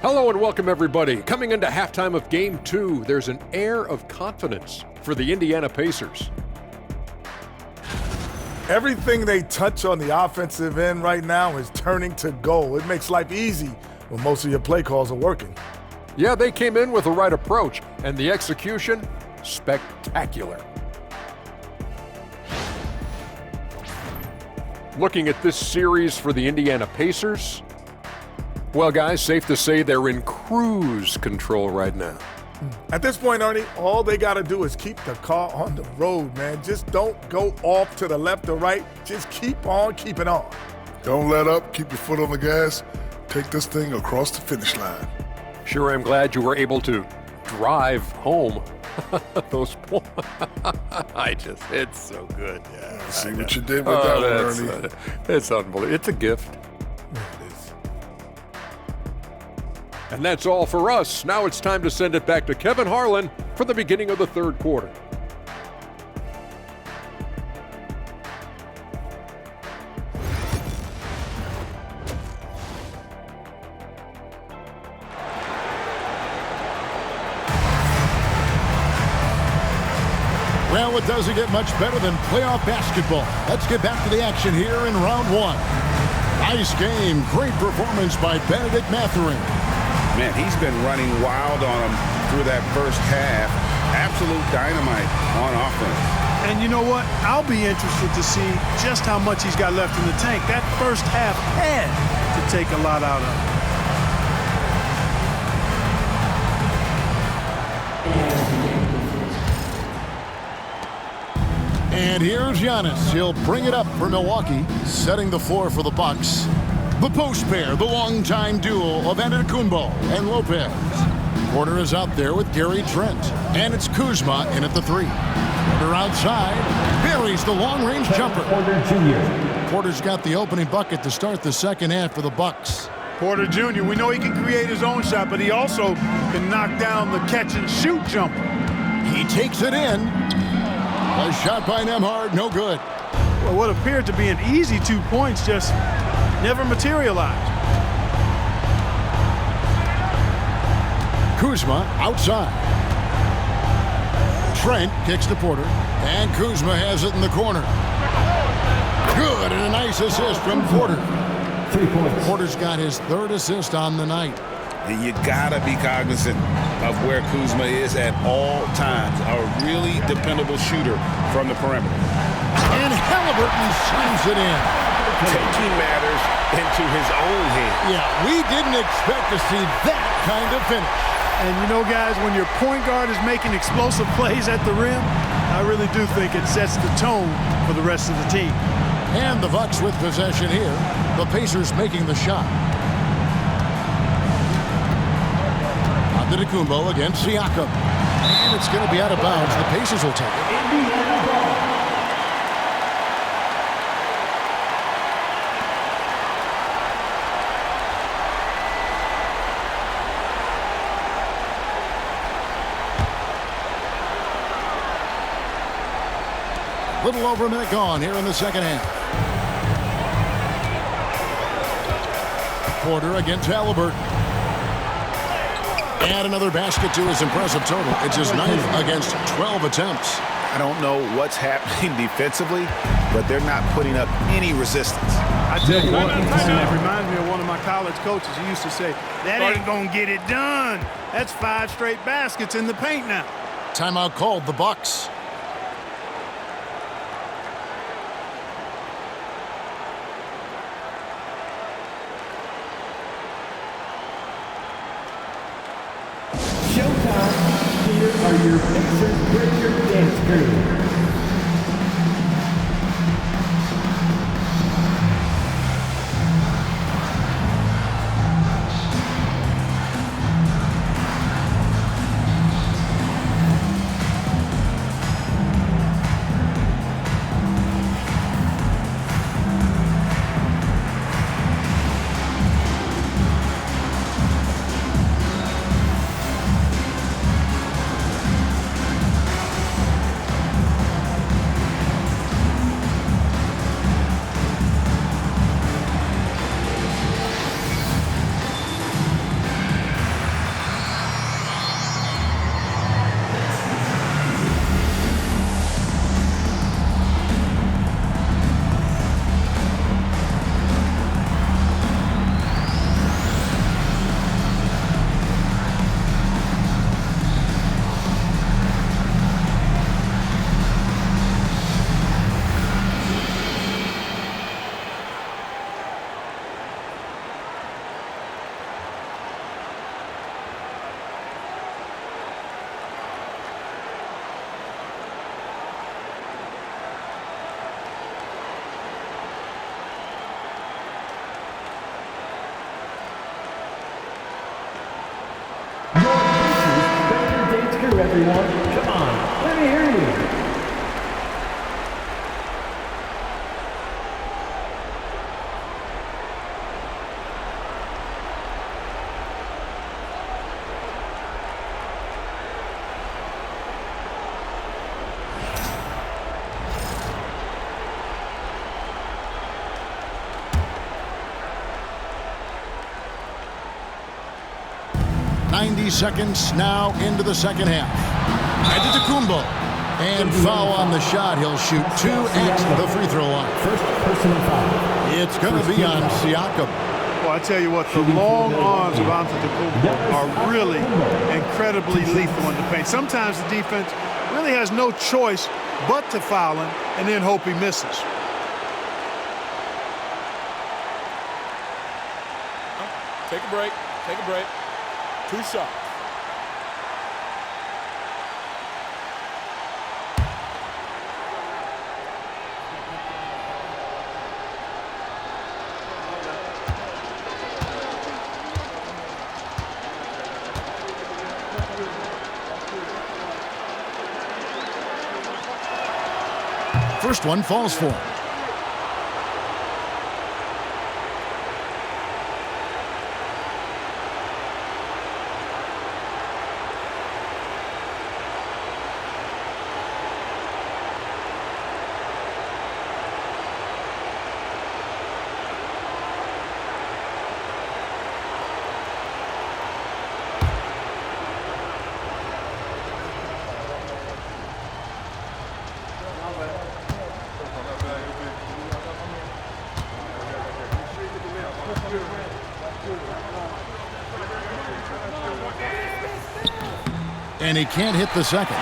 Hello and welcome everybody. Coming into halftime of Game 2, there's an air of confidence for the Indiana Pacers. Everything they touch on the offensive end right now is turning to goal. It makes life easy when most of your play calls are working. Yeah, they came in with the right approach, and the execution, spectacular. Looking at this series for the Indiana Pacers, well, guys, safe to say they're in cruise control right now. At this point, Ernie, all they got to do is keep the car on the road, man. Just don't go off to the left or right. Just keep on keeping on. Don't let up. Keep your foot on the gas. Take this thing across the finish line. Sure, I'm glad you were able to drive home those points. It's so good. Yeah, see what you did with that one, Ernie. It's unbelievable. It's a gift. And that's all for us. Now it's time to send it back to Kevin Harlan for the beginning of the third quarter. Well, it doesn't get much better than playoff basketball. Let's get back to the action here in round one. Nice game. Great performance by Benedict Mathurin. Man, he's been running wild on him through that first half. Absolute dynamite on offense. And you know what? I'll be interested to see just how much he's got left in the tank. That first half had to take a lot out of him. And here's Giannis. He'll bring it up for Milwaukee, setting the floor for the Bucks. The post pair, the longtime duo of Antetokounmpo and Lopez. Porter is out there with Gary Trent. And it's Kuzma in at the 3. Porter outside. Buries the long-range jumper. Porter Jr. Porter's got the opening bucket to start the second half for the Bucks. Porter Jr., we know he can create his own shot, but he also can knock down the catch-and-shoot jumper. He takes it in. A shot by Nembhard, no good. Well, what appeared to be an easy 2 points just never materialized. Kuzma outside. Trent kicks to Porter, and Kuzma has it in the corner. Good, and a nice assist from Porter. 3 points. Porter's got his 3rd assist on the night. And you gotta be cognizant of where Kuzma is at all times. A really dependable shooter from the perimeter. And Haliburton slams it in. Taking matters into his own hands. Yeah, we didn't expect to see that kind of finish. And you know, guys, when your point guard is making explosive plays at the rim, I really do think it sets the tone for the rest of the team. And the Bucks with possession here. The Pacers making the shot. Antetokounmpo against Siakam. And it's going to be out of bounds. The Pacers will take it. Little over a minute gone here in the second half. Porter against Haliburton. And another basket to his impressive total. It's his 9th against 12 attempts. I don't know what's happening defensively, but they're not putting up any resistance. I tell you what, that reminds me of one of my college coaches. He used to say, that ain't gonna get it done. That's 5 straight baskets in the paint now. Timeout called, the Bucks. Here are your Pacers Breaker Dance Crew. Everyone, come on, let me hear you. Seconds now into the second half. Antetokounmpo. And foul on the shot. He'll shoot 2 at the free throw line. First personal foul. It's going to be on Siakam. Well, I tell you what, the long arms of Antetokounmpo are really incredibly lethal in the paint. Sometimes the defense really has no choice but to foul him and then hope he misses. Take a break. Take a break. 2 shots. first one falls for him. And he can't hit the second.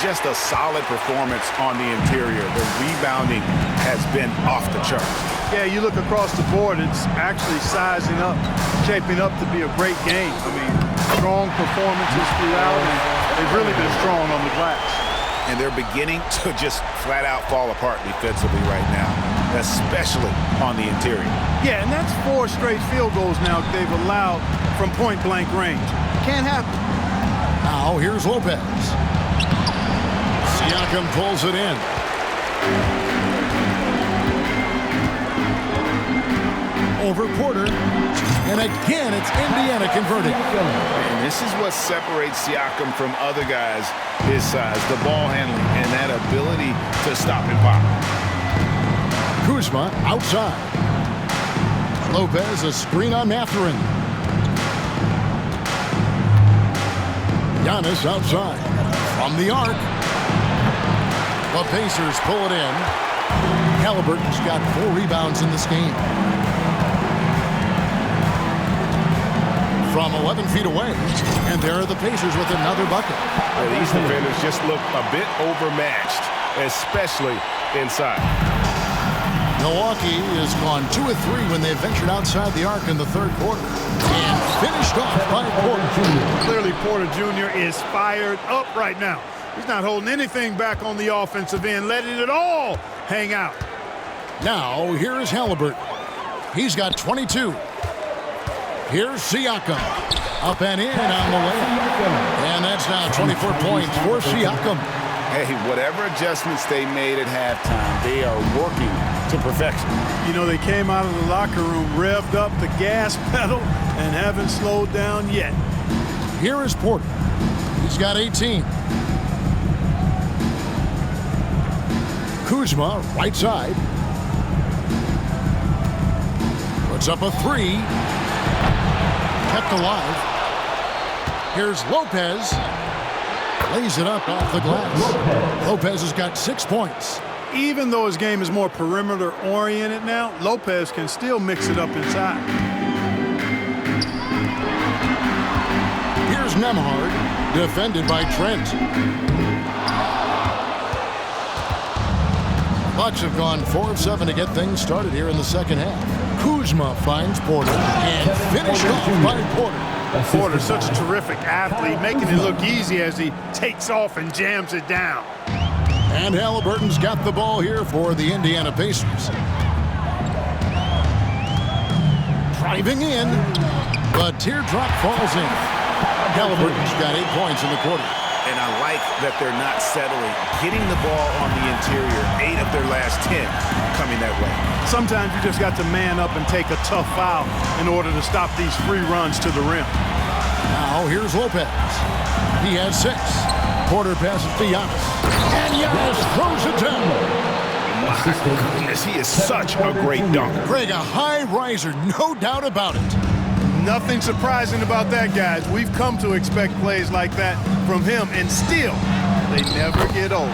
Just a solid performance on the interior. The rebounding has been off the charts. Yeah, you look across the board, it's actually sizing up, shaping up to be a great game. I mean, strong performances throughout, and they've really been strong on the glass. And they're beginning to just flat out fall apart defensively right now, especially on the interior. Yeah, and that's 4 straight field goals now they've allowed from point-blank range. Can't happen. Now here's Lopez. Siakam pulls it in. Over Porter. And again, it's Indiana converting. And this is what separates Siakam from other guys his size, the ball handling and that ability to stop and pop. Kuzma outside. Lopez a screen on Mathurin. Giannis outside. From the arc. The Pacers pull it in. Haliburton's got 4 rebounds in this game. From 11 feet away. And there are the Pacers with another bucket. Well, these defenders just look a bit overmatched, especially inside. Milwaukee has gone 2 of 3 when they ventured outside the arc in the third quarter. And finished off by Porter Jr. Clearly, Porter Jr. is fired up right now. He's not holding anything back on the offensive end, letting it all hang out. Now, here is Haliburton. He's got 22. Here's Siakam. Up and in on the way. And that's now 24 points for Siakam. Hey, whatever adjustments they made at halftime, they are working to perfection. You know, they came out of the locker room, revved up the gas pedal, and haven't slowed down yet. Here is Porter. He's got 18. Kuzma, right side. Puts up a 3. Kept alive. Here's Lopez. Lays it up off the glass. Lopez has got 6 points. Even though his game is more perimeter-oriented now, Lopez can still mix it up inside. Here's Nembhard, defended by Trent. Bucks have gone 4 of 7 to get things started here in the second half. Kuzma finds Porter and finished off by Porter. Porter's such a terrific athlete, making it look easy as he takes off and jams it down. And Haliburton's got the ball here for the Indiana Pacers. Driving in, the teardrop falls in. Haliburton's got 8 points in the quarter. And I like that they're not settling. Getting the ball on the interior, 8 of their last 10 coming that way. Sometimes you just got to man up and take a tough foul in order to stop these free runs to the rim. Now here's Lopez. He has 6. Porter passes to Giannis. And Giannis throws it down. My goodness, he is such a great dunker. Greg, a high riser, no doubt about it. Nothing surprising about that, guys. We've come to expect plays like that from him, and still, they never get old.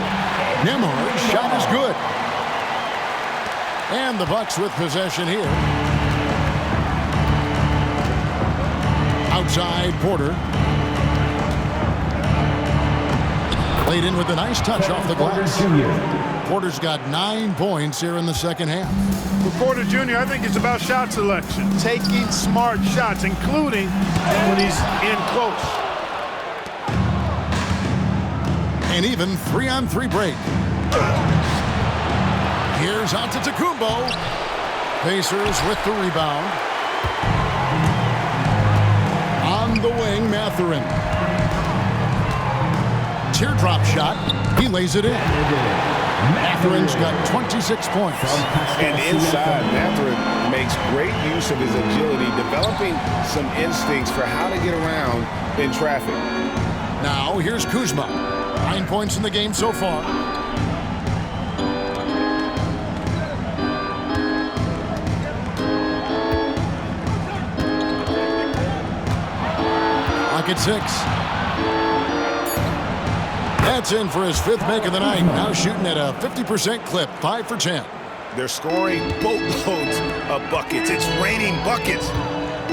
Nembhard's shot is good. And the Bucks with possession here. Outside Porter. Laid in with a nice touch off the glass. Porter's got 9 points here in the second half. For Porter Jr., I think it's about shot selection, taking smart shots, including when he's in close. An even 3-on-3 break. Here's Antetokounmpo. Pacers with the rebound. On the wing, Mathurin. Teardrop shot. He lays it in. Matherin's got 26 points. And inside, Matherin makes great use of his agility, developing some instincts for how to get around in traffic. Now, here's Kuzma. 9 points in the game so far. Lock at 6. That's in for his 5th make of the night. Now shooting at a 50% clip, 5 for 10. They're scoring boatloads of buckets. It's raining buckets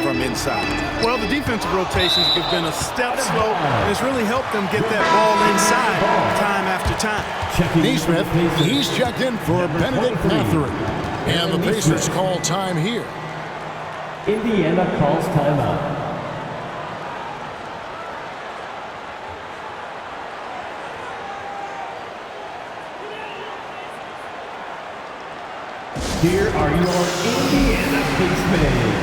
from inside. Well, the defensive rotations have been a step slow, and it's really helped them get that ball inside time after time. Neesmith, he's checked in for Benedict Matherin. And the Pacers call time here. Indiana calls timeout. Here are your Indiana Pacers.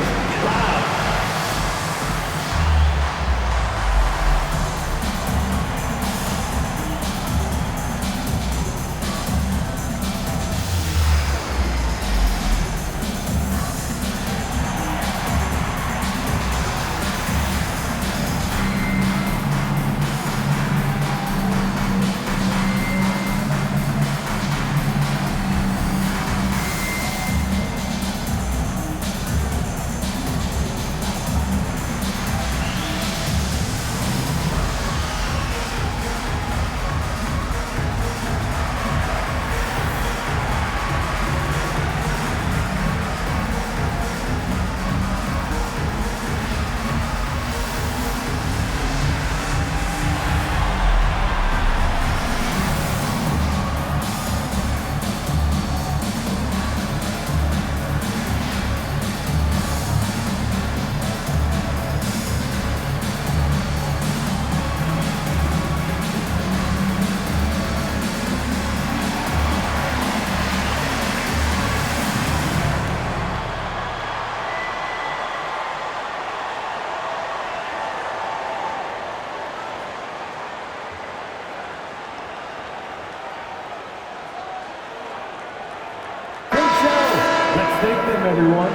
Thank them, everyone.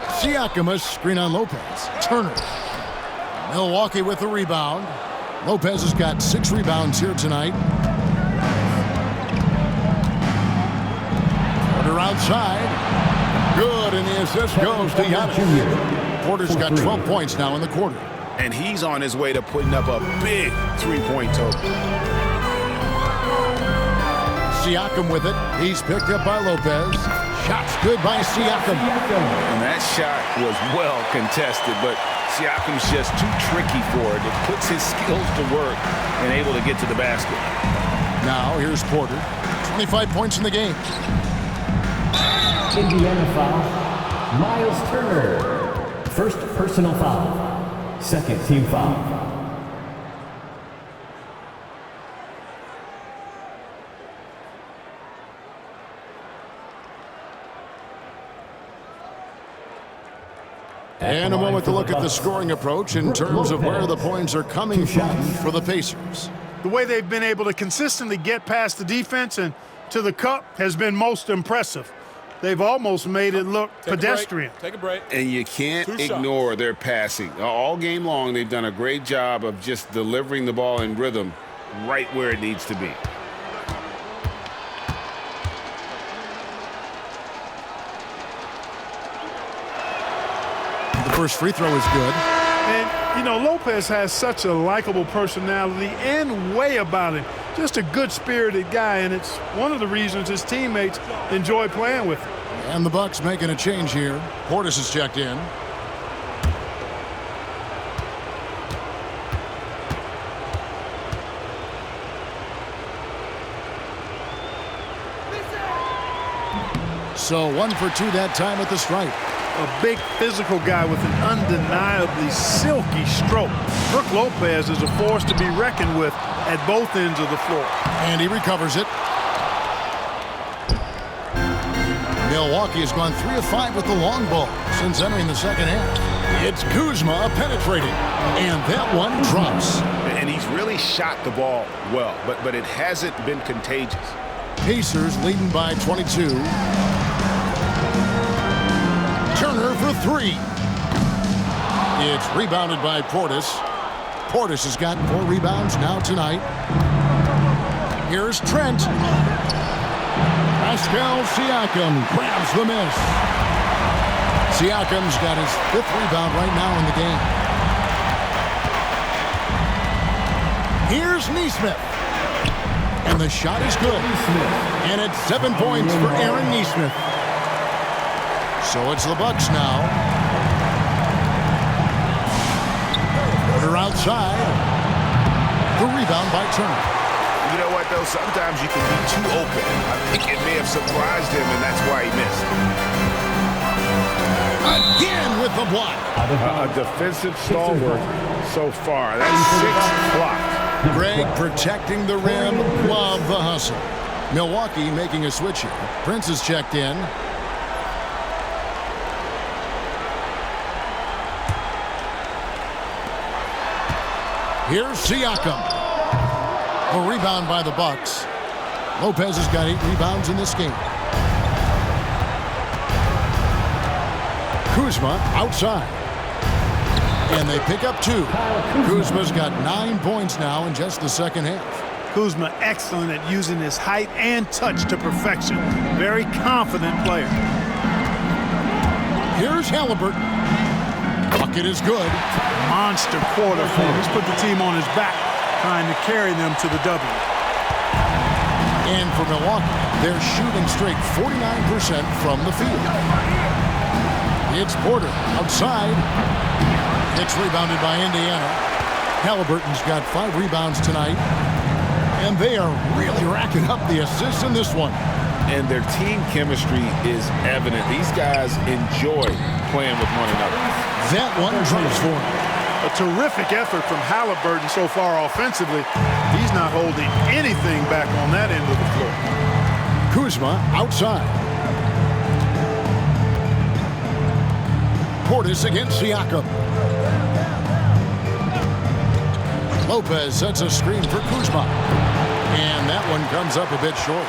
Siakam, screen on Lopez. Turner. Milwaukee with the rebound. Lopez has got 6 rebounds here tonight. Porter outside. Good, and the assist goes to Giannis. Porter's got 12 points now in the quarter. And he's on his way to putting up a big 3-point total. Siakam with it. He's picked up by Lopez. Shots good by Siakam. And that shot was well contested, but Siakam's just too tricky for it. It puts his skills to work and able to get to the basket. Now here's Porter. 25 points in the game. Indiana foul. Miles Turner. First personal foul. Second team foul. And a moment to look at the scoring approach in terms of where the points are coming from for the Pacers. The way they've been able to consistently get past the defense and to the cup has been most impressive. They've almost made it look pedestrian. Take a break. And you can't ignore their passing. All game long, they've done a great job of just delivering the ball in rhythm right where it needs to be. The first free throw is good. And, you know, Lopez has such a likable personality and way about him. Just a good-spirited guy, and it's one of the reasons his teammates enjoy playing with him. And the Bucks making a change here. Portis is checked in. So 1 for 2 that time at the stripe. a big physical guy with an undeniably silky stroke. Brook Lopez is a force to be reckoned with at both ends of the floor. And he recovers it. Milwaukee has gone 3 of 5 with the long ball since entering the second half. It's Kuzma penetrating, and that one drops. And he's really shot the ball well, but it hasn't been contagious. Pacers leading by 22. Turner for 3. It's rebounded by Portis. Portis has got 4 rebounds now tonight. Here's Trent. Pascal Siakam grabs the miss. Siakam's got his 5th rebound right now in the game. Here's Nesmith. And the shot is good. And it's 7 points for Aaron Nesmith. So it's the Bucks now. Porter outside. The rebound by Turner. You know what, though? Sometimes you can be too open. I think it may have surprised him, and that's why he missed. Again with the block. A defensive stalwart so far. That's 6 blocks. Greg protecting the rim. Love the hustle. Milwaukee making a switch here. Prince is checked in. Here's Siakam. A rebound by the Bucks. Lopez has got 8 rebounds in this game. Kuzma outside. And they pick up 2. Kuzma's got 9 points now in just the second half. Kuzma excellent at using his height and touch to perfection. Very confident player. Here's Haliburton. Bucket is good. Monster quarter for him. He's put the team on his back, trying to carry them to the W. And for Milwaukee, they're shooting straight 49% from the field. It's Porter outside. It's rebounded by Indiana. Haliburton's got 5 rebounds tonight. And they are really racking up the assists in this one. And their team chemistry is evident. These guys enjoy playing with one another. That one drops for him. A terrific effort from Haliburton so far offensively. He's not holding anything back on that end of the floor. Kuzma outside. Portis against Siakam. Lopez sets a screen for Kuzma. And that one comes up a bit short.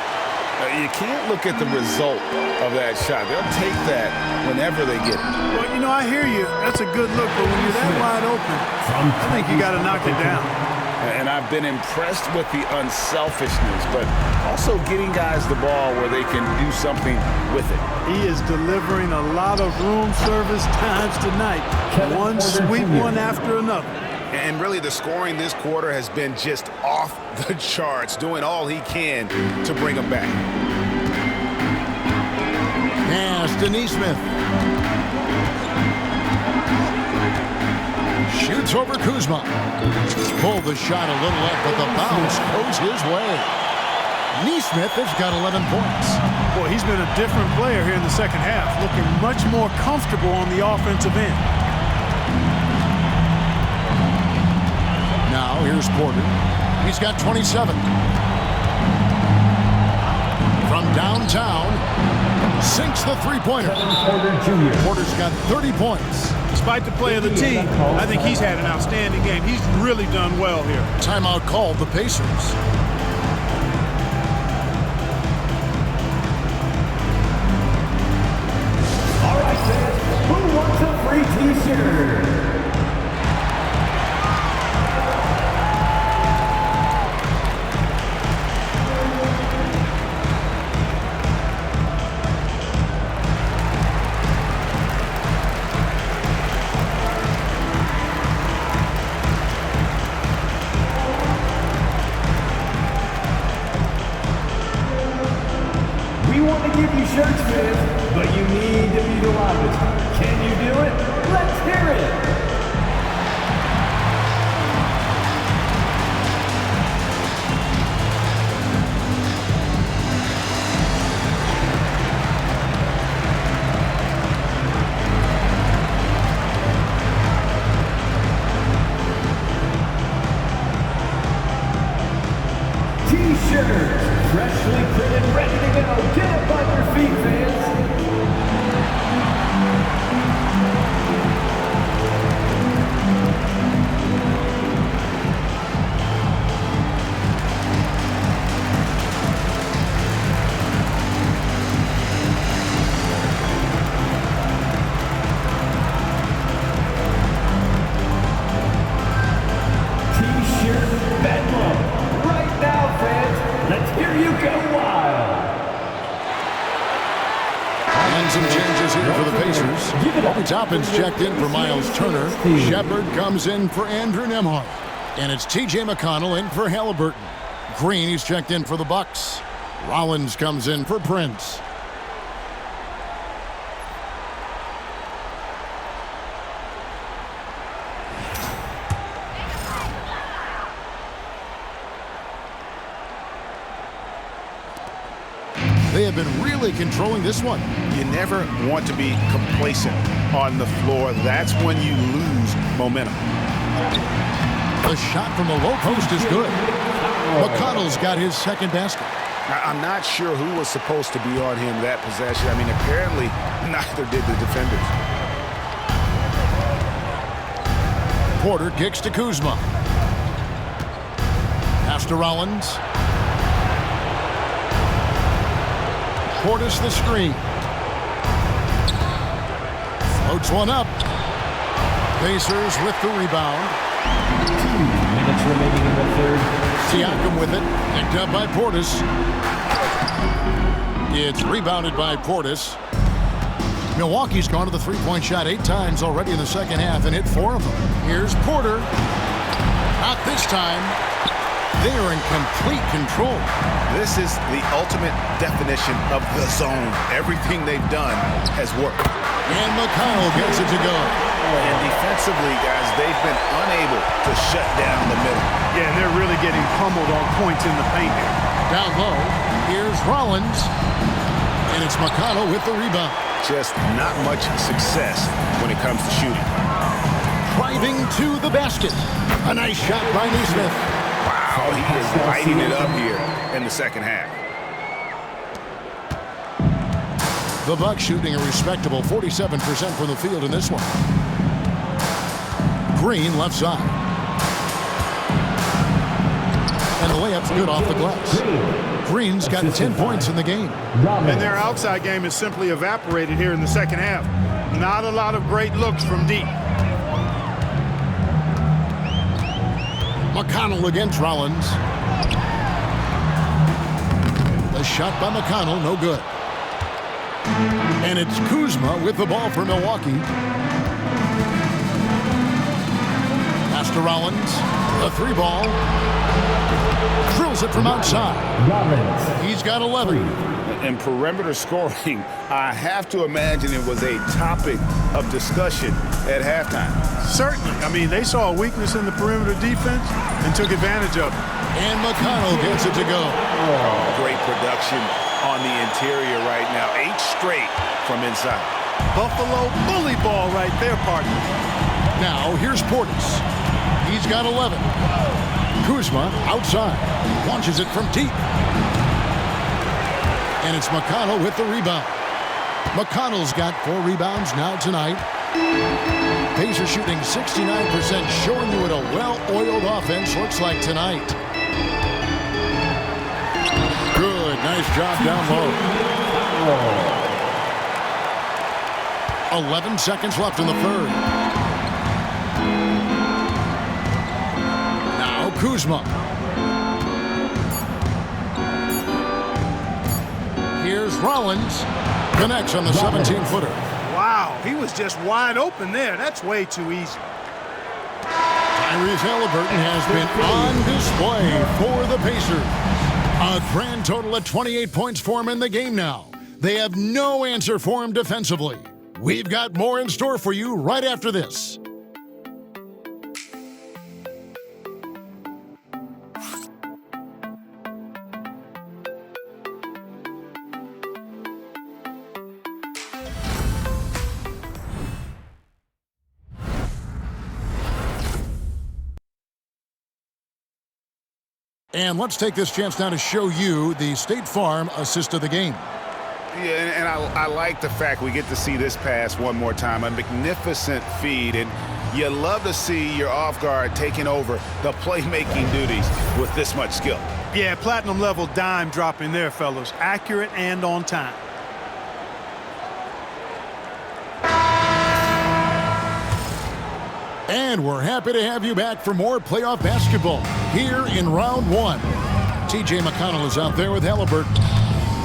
You can't look at the result of that shot. They'll take that whenever they get it. Well, you know, I hear you. That's a good look, but when you're that wide open, I think you got to knock it down. And I've been impressed with the unselfishness, but also getting guys the ball where they can do something with it. He is delivering a lot of room service times tonight. One sweet one after another. And really, the scoring this quarter has been just off the charts, doing all he can to bring them back. Pass to Nesmith. Shoots over Kuzma. Pulled the shot a little up, but the bounce goes his way. Nesmith has got 11 points. Boy, he's been a different player here in the second half, looking much more comfortable on the offensive end. Now here's Porter. He's got 27. From downtown, sinks the three-pointer. Porter's got 30 points. Despite the play of the team, I think he's had an outstanding game. He's really done well here. Timeout called the Pacers. All right, fans, who wants a free t-shirt? Shirts, fans, but you need to be the loudest. Can you do it? Let's hear it! T-shirts, freshly printed, ready to go. Get up on your feet, fans. Some changes here for the Pacers. Obi Toppin's checked in for Miles Turner. Shepard comes in for Andrew Nembhard. And it's T.J. McConnell in for Haliburton. Green, he's checked in for the Bucks. Rollins comes in for Prince. They have been really controlling this one. You never want to be complacent on the floor. That's when you lose momentum. The shot from the low post is good. McConnell's got his second basket. I'm not sure who was supposed to be on him that possession. I mean, apparently neither did the defenders. Porter kicks to Kuzma. Pass to Rollins. Portis the screen. Floats one up. Pacers with the rebound. 2 minutes remaining in the third. Siakam with it. Picked up by Portis. It's rebounded by Portis. Milwaukee's gone to the three-point shot 8 times already in the second half and hit 4 of them. Here's Porter. Not this time. They are in complete control. This is the ultimate definition of the zone. Everything they've done has worked. And McConnell gets it to go. And defensively, guys, they've been unable to shut down the middle. Yeah, and they're really getting pummeled on points in the paint here. Down low, here's Rollins. And it's McConnell with the rebound. Just not much success when it comes to shooting. Driving to the basket. A nice shot by Nesmith. Wow, he is lighting it up here in the second half. The Bucks shooting a respectable 47% from the field in this one. Green left side. And the layup's good off the glass. Green's got 10 points in the game. And their outside game is simply evaporated here in the second half. Not a lot of great looks from deep. McConnell against Rollins. The shot by McConnell, no good. And it's Kuzma with the ball for Milwaukee. Pass to Rollins. The 3-ball. Drills it from outside. He's got 11. And perimeter scoring, I have to imagine it was a topic of discussion at halftime. Certainly. I mean, they saw a weakness in the perimeter defense and took advantage of it. And McConnell gets it to go. Oh, great production on the interior right now. 8 straight from inside. Buffalo bully ball right there, partner. Now, here's Portis. He's got 11. Kuzma outside. Launches it from deep. And it's McConnell with the rebound. McConnell's got 4 rebounds now tonight. Pacers shooting 69%, showing you what a well-oiled offense looks like tonight. Good, nice job down low. 11 seconds left in the third. Now Kuzma. Here's Rollins. Connects on the 17-footer. Wow, he was just wide open there. That's way too easy. Tyrese Haliburton has been on display for the Pacers. A grand total of 28 points for him in the game now. They have no answer for him defensively. We've got more in store for you right after this. And let's take this chance now to show you the State Farm assist of the game. Yeah, and I like the fact we get to see this pass one more time. A magnificent feed, and you love to see your off guard taking over the playmaking duties with this much skill. Yeah, platinum level dime dropping there, fellas. Accurate and on time. And we're happy to have you back for more playoff basketball here in round one. T.J. McConnell is out there with Haliburton.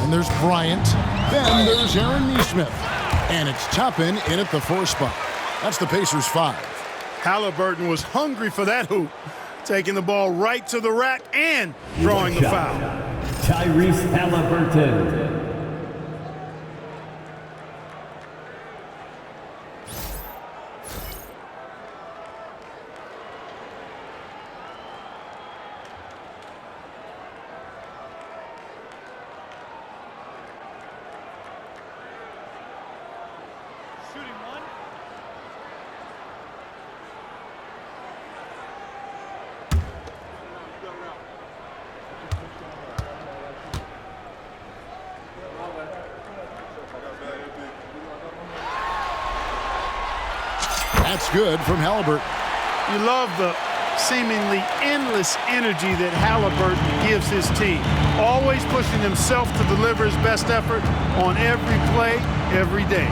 And there's Bryant. Then there's Aaron Nesmith. And it's Toppin in at the 4 spot. That's the Pacers 5. Haliburton was hungry for that hoop. Taking the ball right to the rack and drawing the foul. Tyrese Haliburton. That's good from Haliburton. You love the seemingly endless energy that Haliburton gives his team. Always pushing himself to deliver his best effort on every play, every day.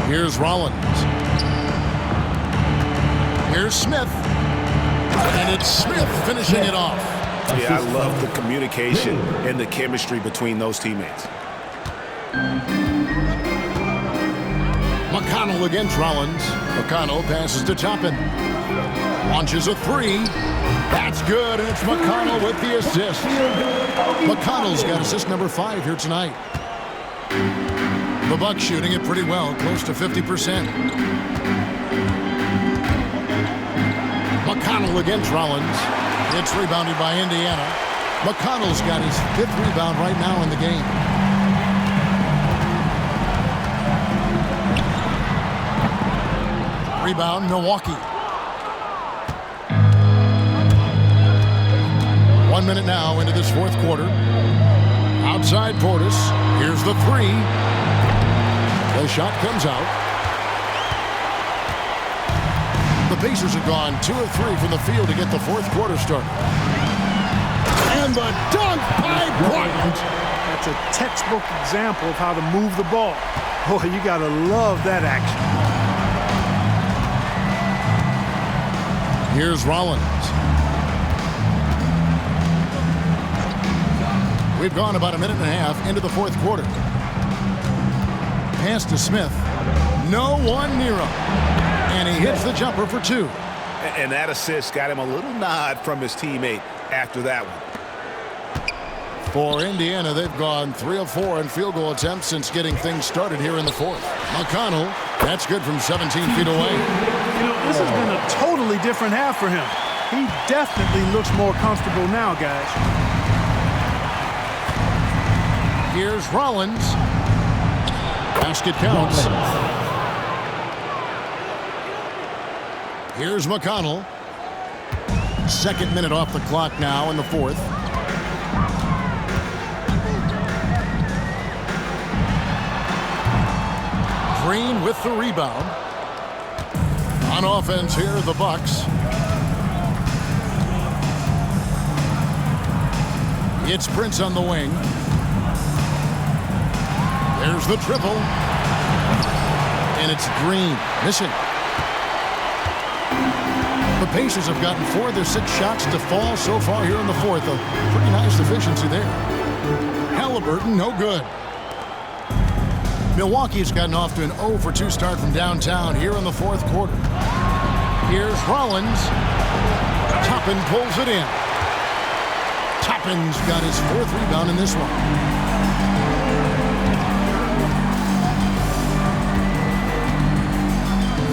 Here's Rollins. Here's Smith. And it's Smith finishing it off. Yeah, I love the communication and the chemistry between those teammates. McConnell against Rollins. McConnell passes to Toppin. Launches a 3. That's good, and it's McConnell with the assist. McConnell's got assist number 5 here tonight. The Bucks shooting it pretty well, close to 50%. McConnell against Rollins. It's rebounded by Indiana. McConnell's got his 5th rebound right now in the game. Rebound, Milwaukee. 1 minute now into this 4th quarter. Outside Portis. Here's the 3. The shot comes out. The Pacers have gone 2 of 3 from the field to get the 4th quarter started. And the dunk by Bryant. That's a textbook example of how to move the ball. Boy, you got to love that action. Here's Rollins. We've gone about a minute and a half into the 4th quarter. Pass to Smith. No one near him. And he hits the jumper for 2. And that assist got him a little nod from his teammate after that one. For Indiana, they've gone 3 of 4 in field goal attempts since getting things started here in the 4th. McConnell, that's good from 17 feet away. You know, this has been a totally different half for him. He definitely looks more comfortable now, guys. Here's Rollins. Basket counts. Here's McConnell. 2nd minute off the clock now in the 4th. Green with the rebound. On offense here, the Bucks. It's Prince on the wing. There's the triple. And it's Green missing. The Pacers have gotten 4 of their 6 shots to fall so far here in the 4th. A pretty nice efficiency there. Haliburton, no good. Milwaukee's gotten off to an 0 for 2 start from downtown here in the 4th quarter. Here's Rollins. Toppin pulls it in. Toppin's got his 4th rebound in this one.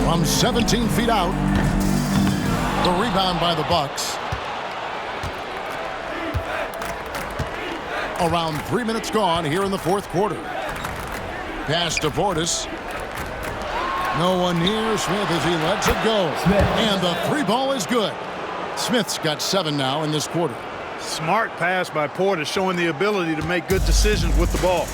From 17 feet out. The rebound by the Bucks. Around 3 minutes gone here in the 4th quarter. Pass to Portis. No one near Smith as he lets it go. And the 3 ball is good. Smith's got 7 now in this quarter. Smart pass by Portis, showing the ability to make good decisions with the ball.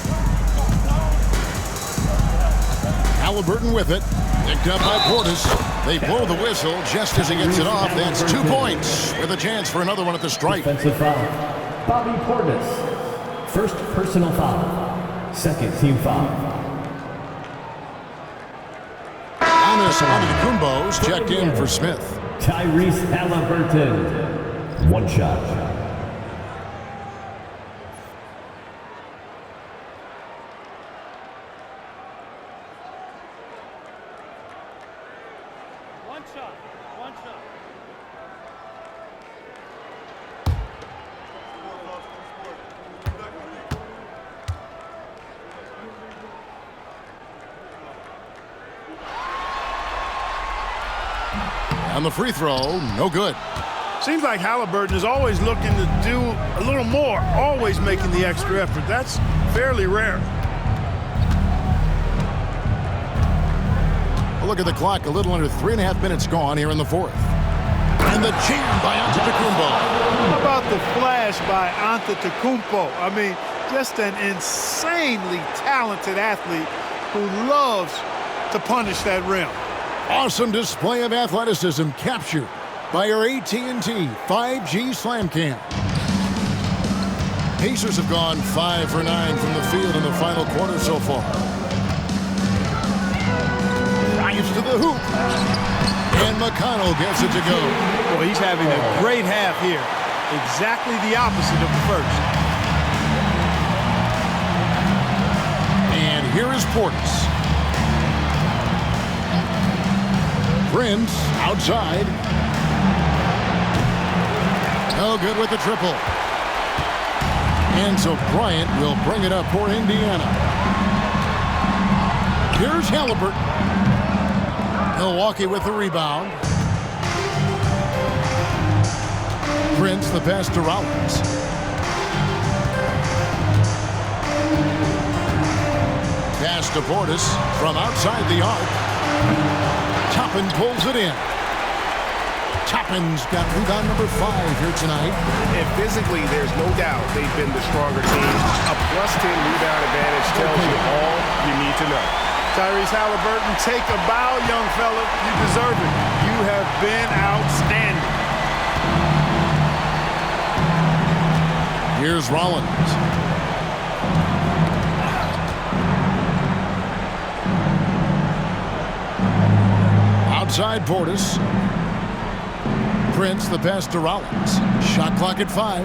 Haliburton with it. Picked up by Portis. They blow the whistle just as he gets it off. That's 2 points with a chance for another one at the stripe. Defensive foul. Bobby Portis. First personal foul. Second team foul. Giannis Antetokounmpo's checked in for Smith. Tyrese Haliburton. One shot. On the free throw, no good. Seems like Haliburton is always looking to do a little more, always making the extra effort. That's fairly rare. Look at the clock, a little under 3.5 minutes gone here in the fourth. And the jam by Antetokounmpo. How about the flash by Antetokounmpo? I mean, just an insanely talented athlete who loves to punish that rim. Awesome display of athleticism captured by our AT&T 5G Slam Cam. Pacers have gone 5 for 9 from the field in the final quarter so far. Drives to the hoop. And McConnell gets it to go. Well, he's having a great half here. Exactly the opposite of the first. And here is Portis. Prince outside. No good with the triple. And so Bryant will bring it up for Indiana. Here's Haliburton. Milwaukee with the rebound. Prince the pass to Rollins. Pass to Portis from outside the arc. Toppin pulls it in. Toppin's got rebound number 5 here tonight. And physically, there's no doubt they've been the stronger team. A +10 rebound advantage tells you all you need to know. Tyrese Haliburton, take a bow, young fella. You deserve it. You have been outstanding. Here's Rollins. Outside Portis. Prince the pass to Rollins. Shot clock at 5.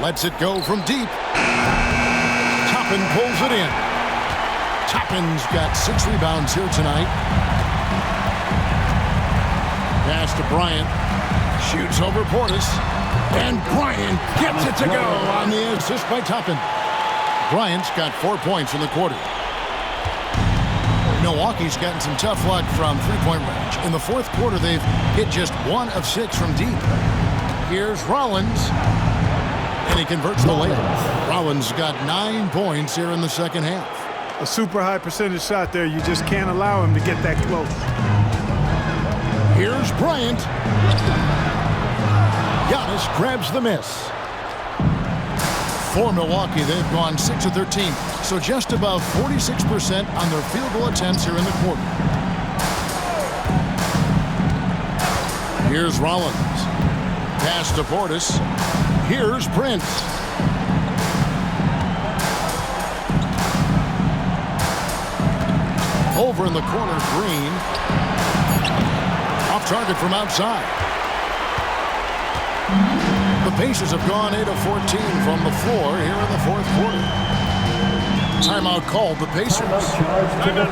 Lets it go from deep. Toppin pulls it in. Toppin's got 6 rebounds here tonight. Pass to Bryant. Shoots over Portis. And Bryant gets it to go on the assist by Toppin. Bryant's got 4 points in the quarter. Milwaukee's gotten some tough luck from three-point range. In the fourth quarter, they've hit just 1 of 6 from deep. Here's Rollins. And he converts the layup. Rollins got 9 points here in the second half. A super high percentage shot there. You just can't allow him to get that close. Here's Bryant. Giannis grabs the miss. For Milwaukee, they've gone 6 of 13, so just above 46% on their field goal attempts here in the quarter. Here's Rollins. Pass to Portis. Here's Prince. Over in the corner, Green. Off target from outside. The Pacers have gone 8 of 14 from the floor here in the fourth quarter. Timeout called the Pacers. Timeout.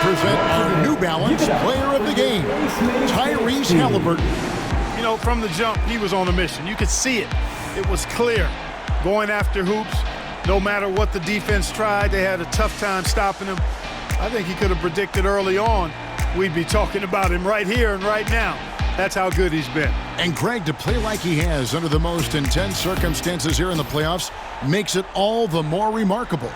present our New Balance Player of the Game, Tyrese Haliburton. You know, from the jump, he was on a mission. You could see it. It was clear. Going after hoops, no matter what the defense tried, they had a tough time stopping him. I think he could have predicted early on we'd be talking about him right here and right now. That's how good he's been. And Greg, to play like he has under the most intense circumstances here in the playoffs makes it all the more remarkable.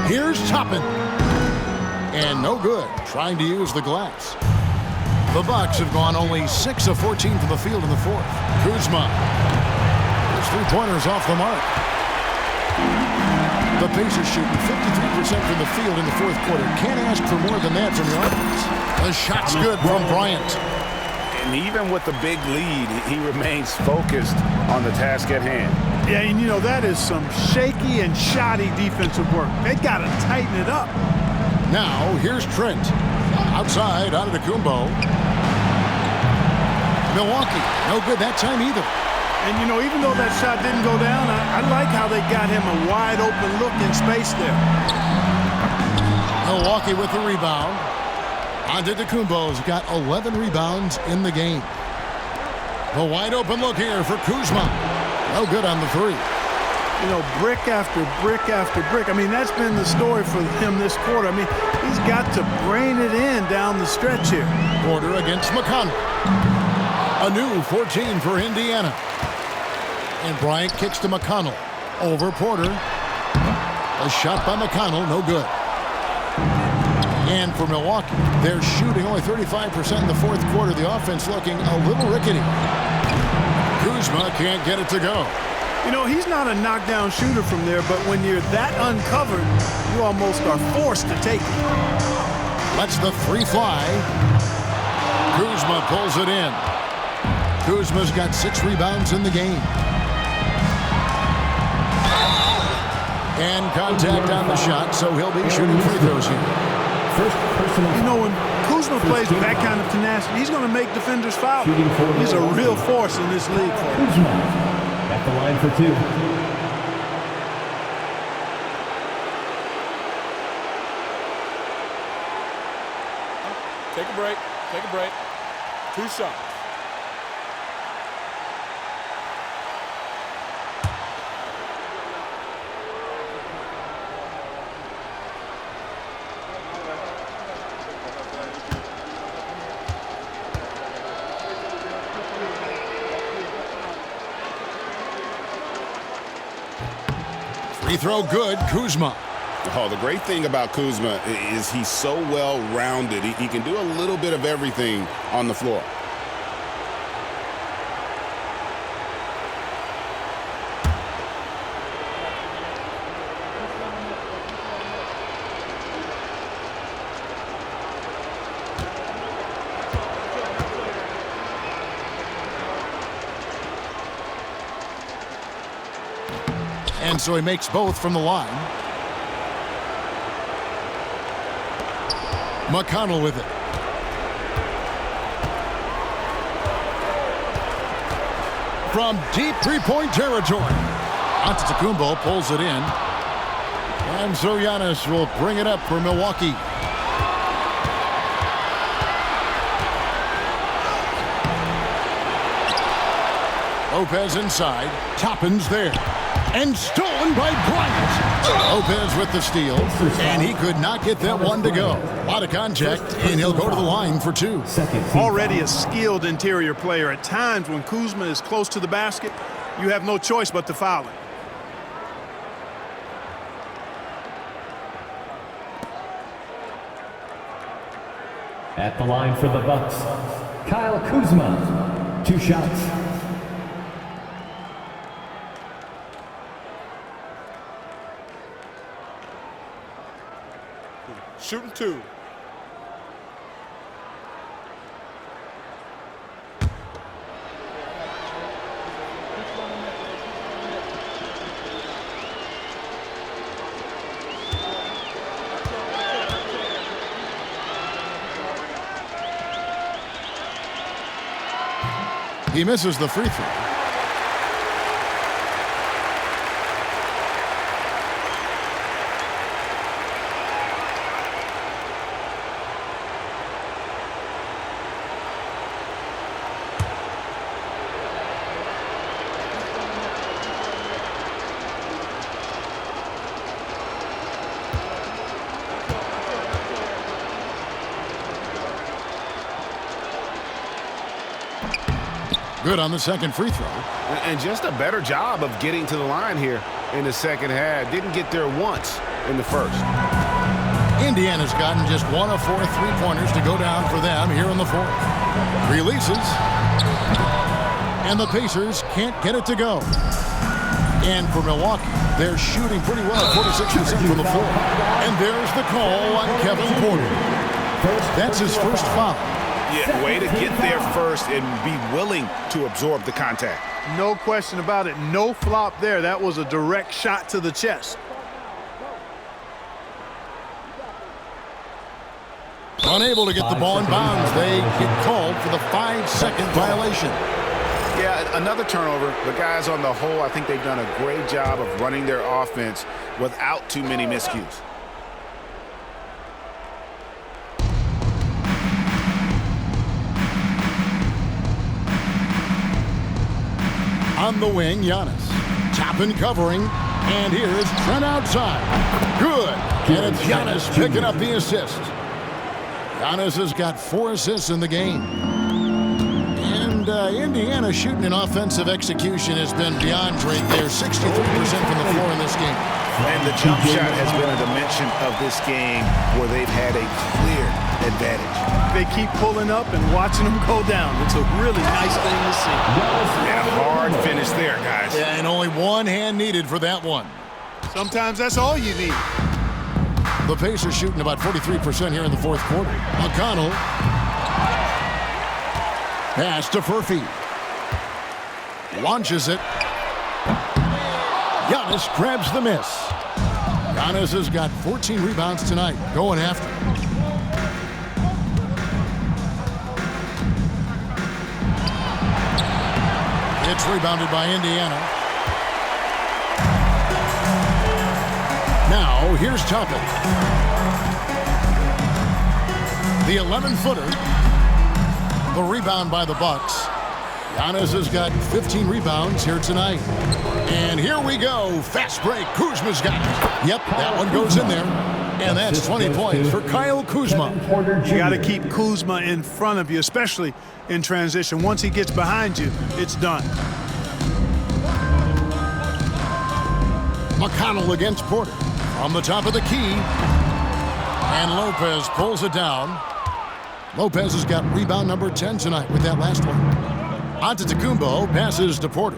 Here's Toppin. And no good, trying to use the glass. The Bucks have gone only 6 of 14 from the field in the fourth. Kuzma. His three-pointers off the mark. The Pacers shooting 53% from the field in the fourth quarter. Can't ask for more than that from the offense. The shot's good from Bryant. And even with the big lead, he remains focused on the task at hand. Yeah, and you know, that is some shaky and shoddy defensive work. They got to tighten it up. Now, here's Trent. Outside, Antetokounmpo. Milwaukee, no good that time either. And, you know, even though that shot didn't go down, I like how they got him a wide-open look in space there. Milwaukee with the rebound. Antetokounmpo's got 11 rebounds in the game. The wide-open look here for Kuzma. No good on the three. You know, brick after brick after brick. I mean, that's been the story for him this quarter. I mean, he's got to brain it in down the stretch here. Porter against McConnell. A new 14 for Indiana. And Bryant kicks to McConnell. Over Porter. A shot by McConnell, no good. And for Milwaukee, they're shooting only 35% in the fourth quarter. The offense looking a little rickety. Kuzma can't get it to go. You know, he's not a knockdown shooter from there, but when you're that uncovered, you almost are forced to take it. Lets the three fly. Kuzma pulls it in. Kuzma's got 6 rebounds in the game. And contact on the shot, so he'll be shooting free throws here. You know, when Kuzma plays with that kind of tenacity, he's going to make defenders foul. He's a real force in this league for him. At the line for 2. Take a break. Take a break. 2 shots. Free throw good, Kuzma. Oh, the great thing about Kuzma is he's so well-rounded. He can do a little bit of everything on the floor. And so he makes both from the line. McConnell with it. From deep three-point territory. Antetokounmpo pulls it in. And so Giannis will bring it up for Milwaukee. Lopez inside. Toppin's there. And stolen by Bryant. Lopez with the steal. And he could not get that one to go. A lot of contact, and he'll go to the line for 2. Already a skilled interior player. At times when Kuzma is close to the basket, you have no choice but to foul him. At the line for the Bucks, Kyle Kuzma. 2 shots. Shooting 2. He misses the free throw. Good on the second free throw. And just a better job of getting to the line here in the second half. Didn't get there once in the first. Indiana's gotten just 1 of 4 3-pointers to go down for them here in the fourth. Releases. And the Pacers can't get it to go. And for Milwaukee, they're shooting pretty well at 46% from the floor. And there's the call on Kevin Porter. That's his first foul. Yeah, way to get there first and be willing to absorb the contact. No question about it. No flop there. That was a direct shot to the chest. Unable to get the ball in bounds. They get called for the 5-second violation. Yeah, another turnover. The guys on the whole, I think they've done a great job of running their offense without too many miscues. On the wing, Giannis. Top and covering. And here is Trent outside. Good. And it's Giannis picking up the assist. Giannis has got 4 assists in the game. And Indiana shooting in offensive execution has been beyond great. They're 63% from the floor in this game. And the jump shot has been a dimension of this game where they've had a clear advantage. They keep pulling up and watching them go down. It's a really nice thing to see. And a hard finish there, guys. Yeah, and only one hand needed for that one. Sometimes that's all you need. The Pacers shooting about 43% here in the fourth quarter. McConnell. Pass to Furphy. Launches it. Giannis grabs the miss. Giannis has got 14 rebounds tonight. Going after it. It's rebounded by Indiana. Now, here's Toppin. The 11-footer. The rebound by the Bucks. Giannis has got 15 rebounds here tonight. And here we go. Fast break. Kuzma's got it. Yep, that one goes in there. And that's 20 points for Kyle Kuzma. You got to keep Kuzma in front of you, especially in transition. Once he gets behind you, it's done. McConnell against Porter. On the top of the key. And Lopez pulls it down. Lopez has got rebound number 10 tonight with that last one. Antetokounmpo passes to Porter.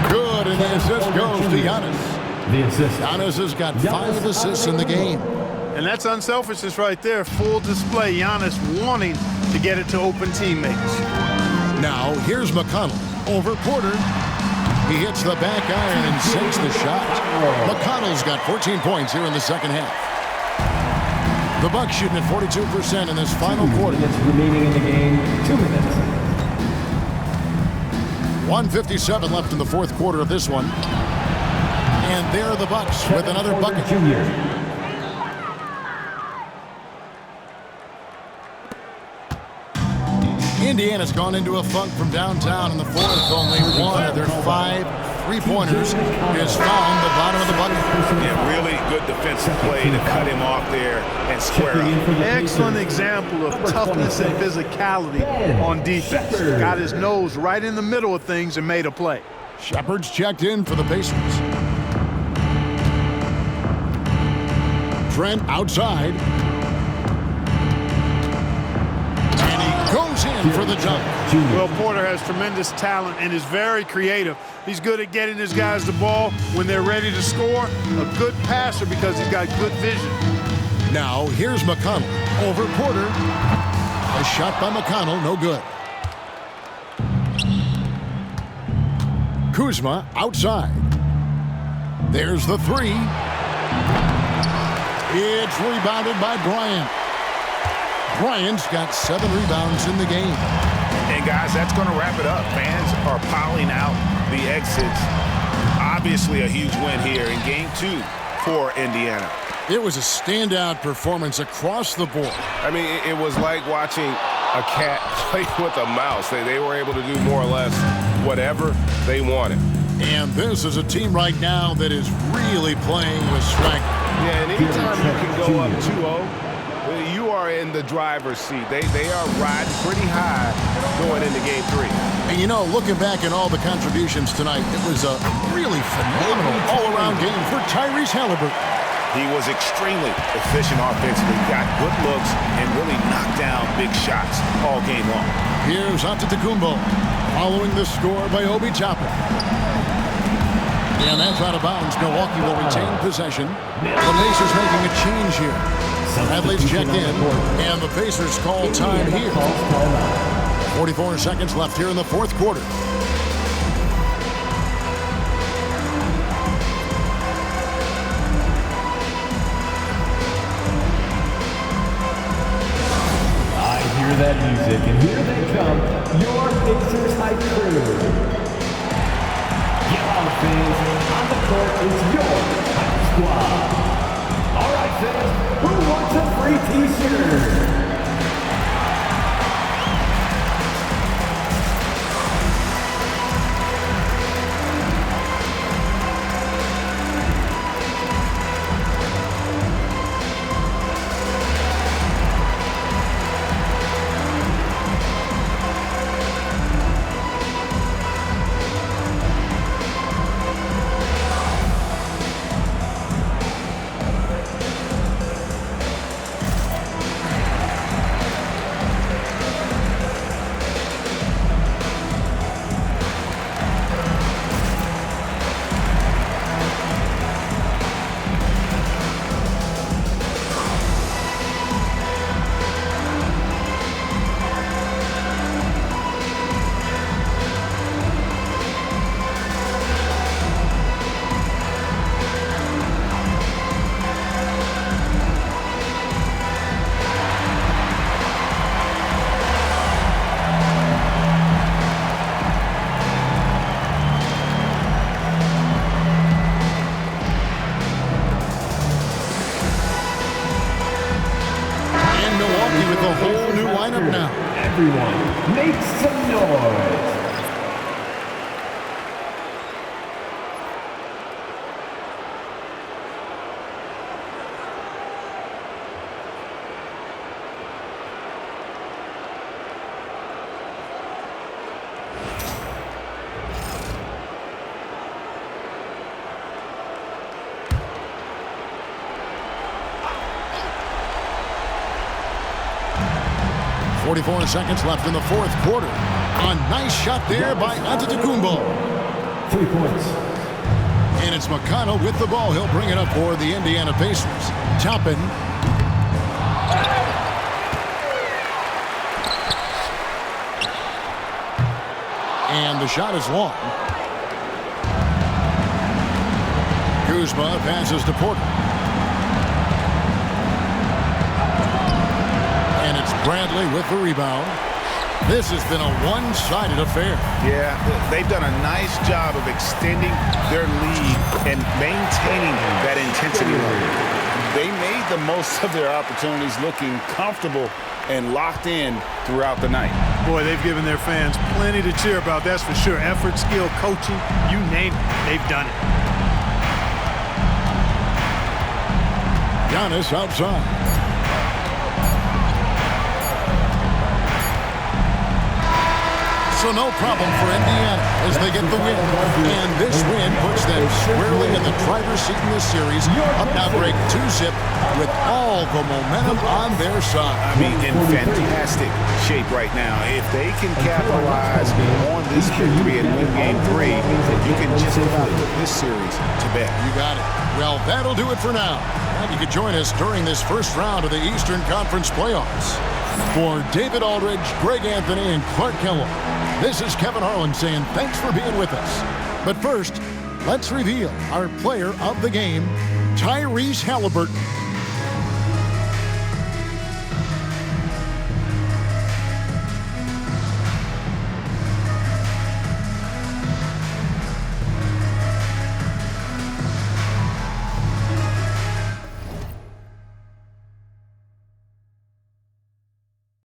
Good, and the assist goes to Giannis. The assist. Giannis has got 5 assists in the game. And that's unselfishness right there. Full display. Giannis wanting to get it to open teammates. Now, here's McConnell over Porter. He hits the back iron and sinks the shot. McConnell's got 14 points here in the second half. The Bucks shooting at 42% in this final quarter. 2 minutes remaining in the game. 2 minutes. 1:57 left in the fourth quarter of this one. And there are the Bucks with another bucket. Indiana's gone into a funk from downtown in the fourth. Only one of their 5 3-pointers is found the bottom of the bucket. Yeah, really good defensive play to cut him off there and square up. Excellent example of toughness and physicality on defense. Got his nose right in the middle of things and made a play. Shepard's checked in for the Pacers. Trent outside. And he goes in for the jump. Well, Porter has tremendous talent and is very creative. He's good at getting his guys the ball when they're ready to score. A good passer because he's got good vision. Now, here's McConnell over Porter. A shot by McConnell, no good. Kuzma outside. There's the 3. It's rebounded by Bryant. Bryant's got 7 rebounds in the game. And guys, that's going to wrap it up. Fans are piling out the exits. Obviously a huge win here in Game 2 for Indiana. It was a standout performance across the board. I mean, it was like watching a cat play with a mouse. They were able to do more or less whatever they wanted. And this is a team right now that is really playing with strength. Yeah, and anytime you can go up 2-0, you are in the driver's seat. They are riding pretty high going into Game 3. And you know, looking back at all the contributions tonight, it was a really phenomenal all-around game for Tyrese Haliburton. He was extremely efficient offensively, got good looks, and really knocked down big shots all game long. Here's Antetokounmpo, following the score by Obi Toppin. And that's out of bounds. Milwaukee will retain possession. The Pacers making a change here. Bradley's checked in, and the Pacers call time here. 44 seconds left here in the fourth quarter. I hear that music, and here they come, your Pacers hype crew. Fans, on the court is your hype squad. All right, fans, who wants a free t-shirt? With a whole new lineup now. Everyone, make some noise. .44 seconds left in the fourth quarter. A nice shot there by Antetokounmpo. 3 points. And it's McConnell with the ball. He'll bring it up for the Indiana Pacers. Toppin. And the shot is long. Kuzma passes to Porter. Bradley with the rebound. This has been a one-sided affair. Yeah, they've done a nice job of extending their lead and maintaining that intensity level. They made the most of their opportunities, looking comfortable and locked in throughout the night. Boy, they've given their fans plenty to cheer about, that's for sure. Effort, skill, coaching, you name it, they've done it. Giannis outside. So no problem for Indiana as they get the win. And this win puts them squarely in the driver's seat in this series. Up now break 2-zip with all the momentum on their side. I mean, in fantastic shape right now. If they can capitalize on this victory and win Game 3, you can just put this series to bed. You got it. Well, that'll do it for now. And you can join us during this first round of the Eastern Conference playoffs. For David Aldridge, Greg Anthony, and Clark Kellogg, this is Kevin Harlan saying thanks for being with us. But first, let's reveal our player of the game, Tyrese Haliburton.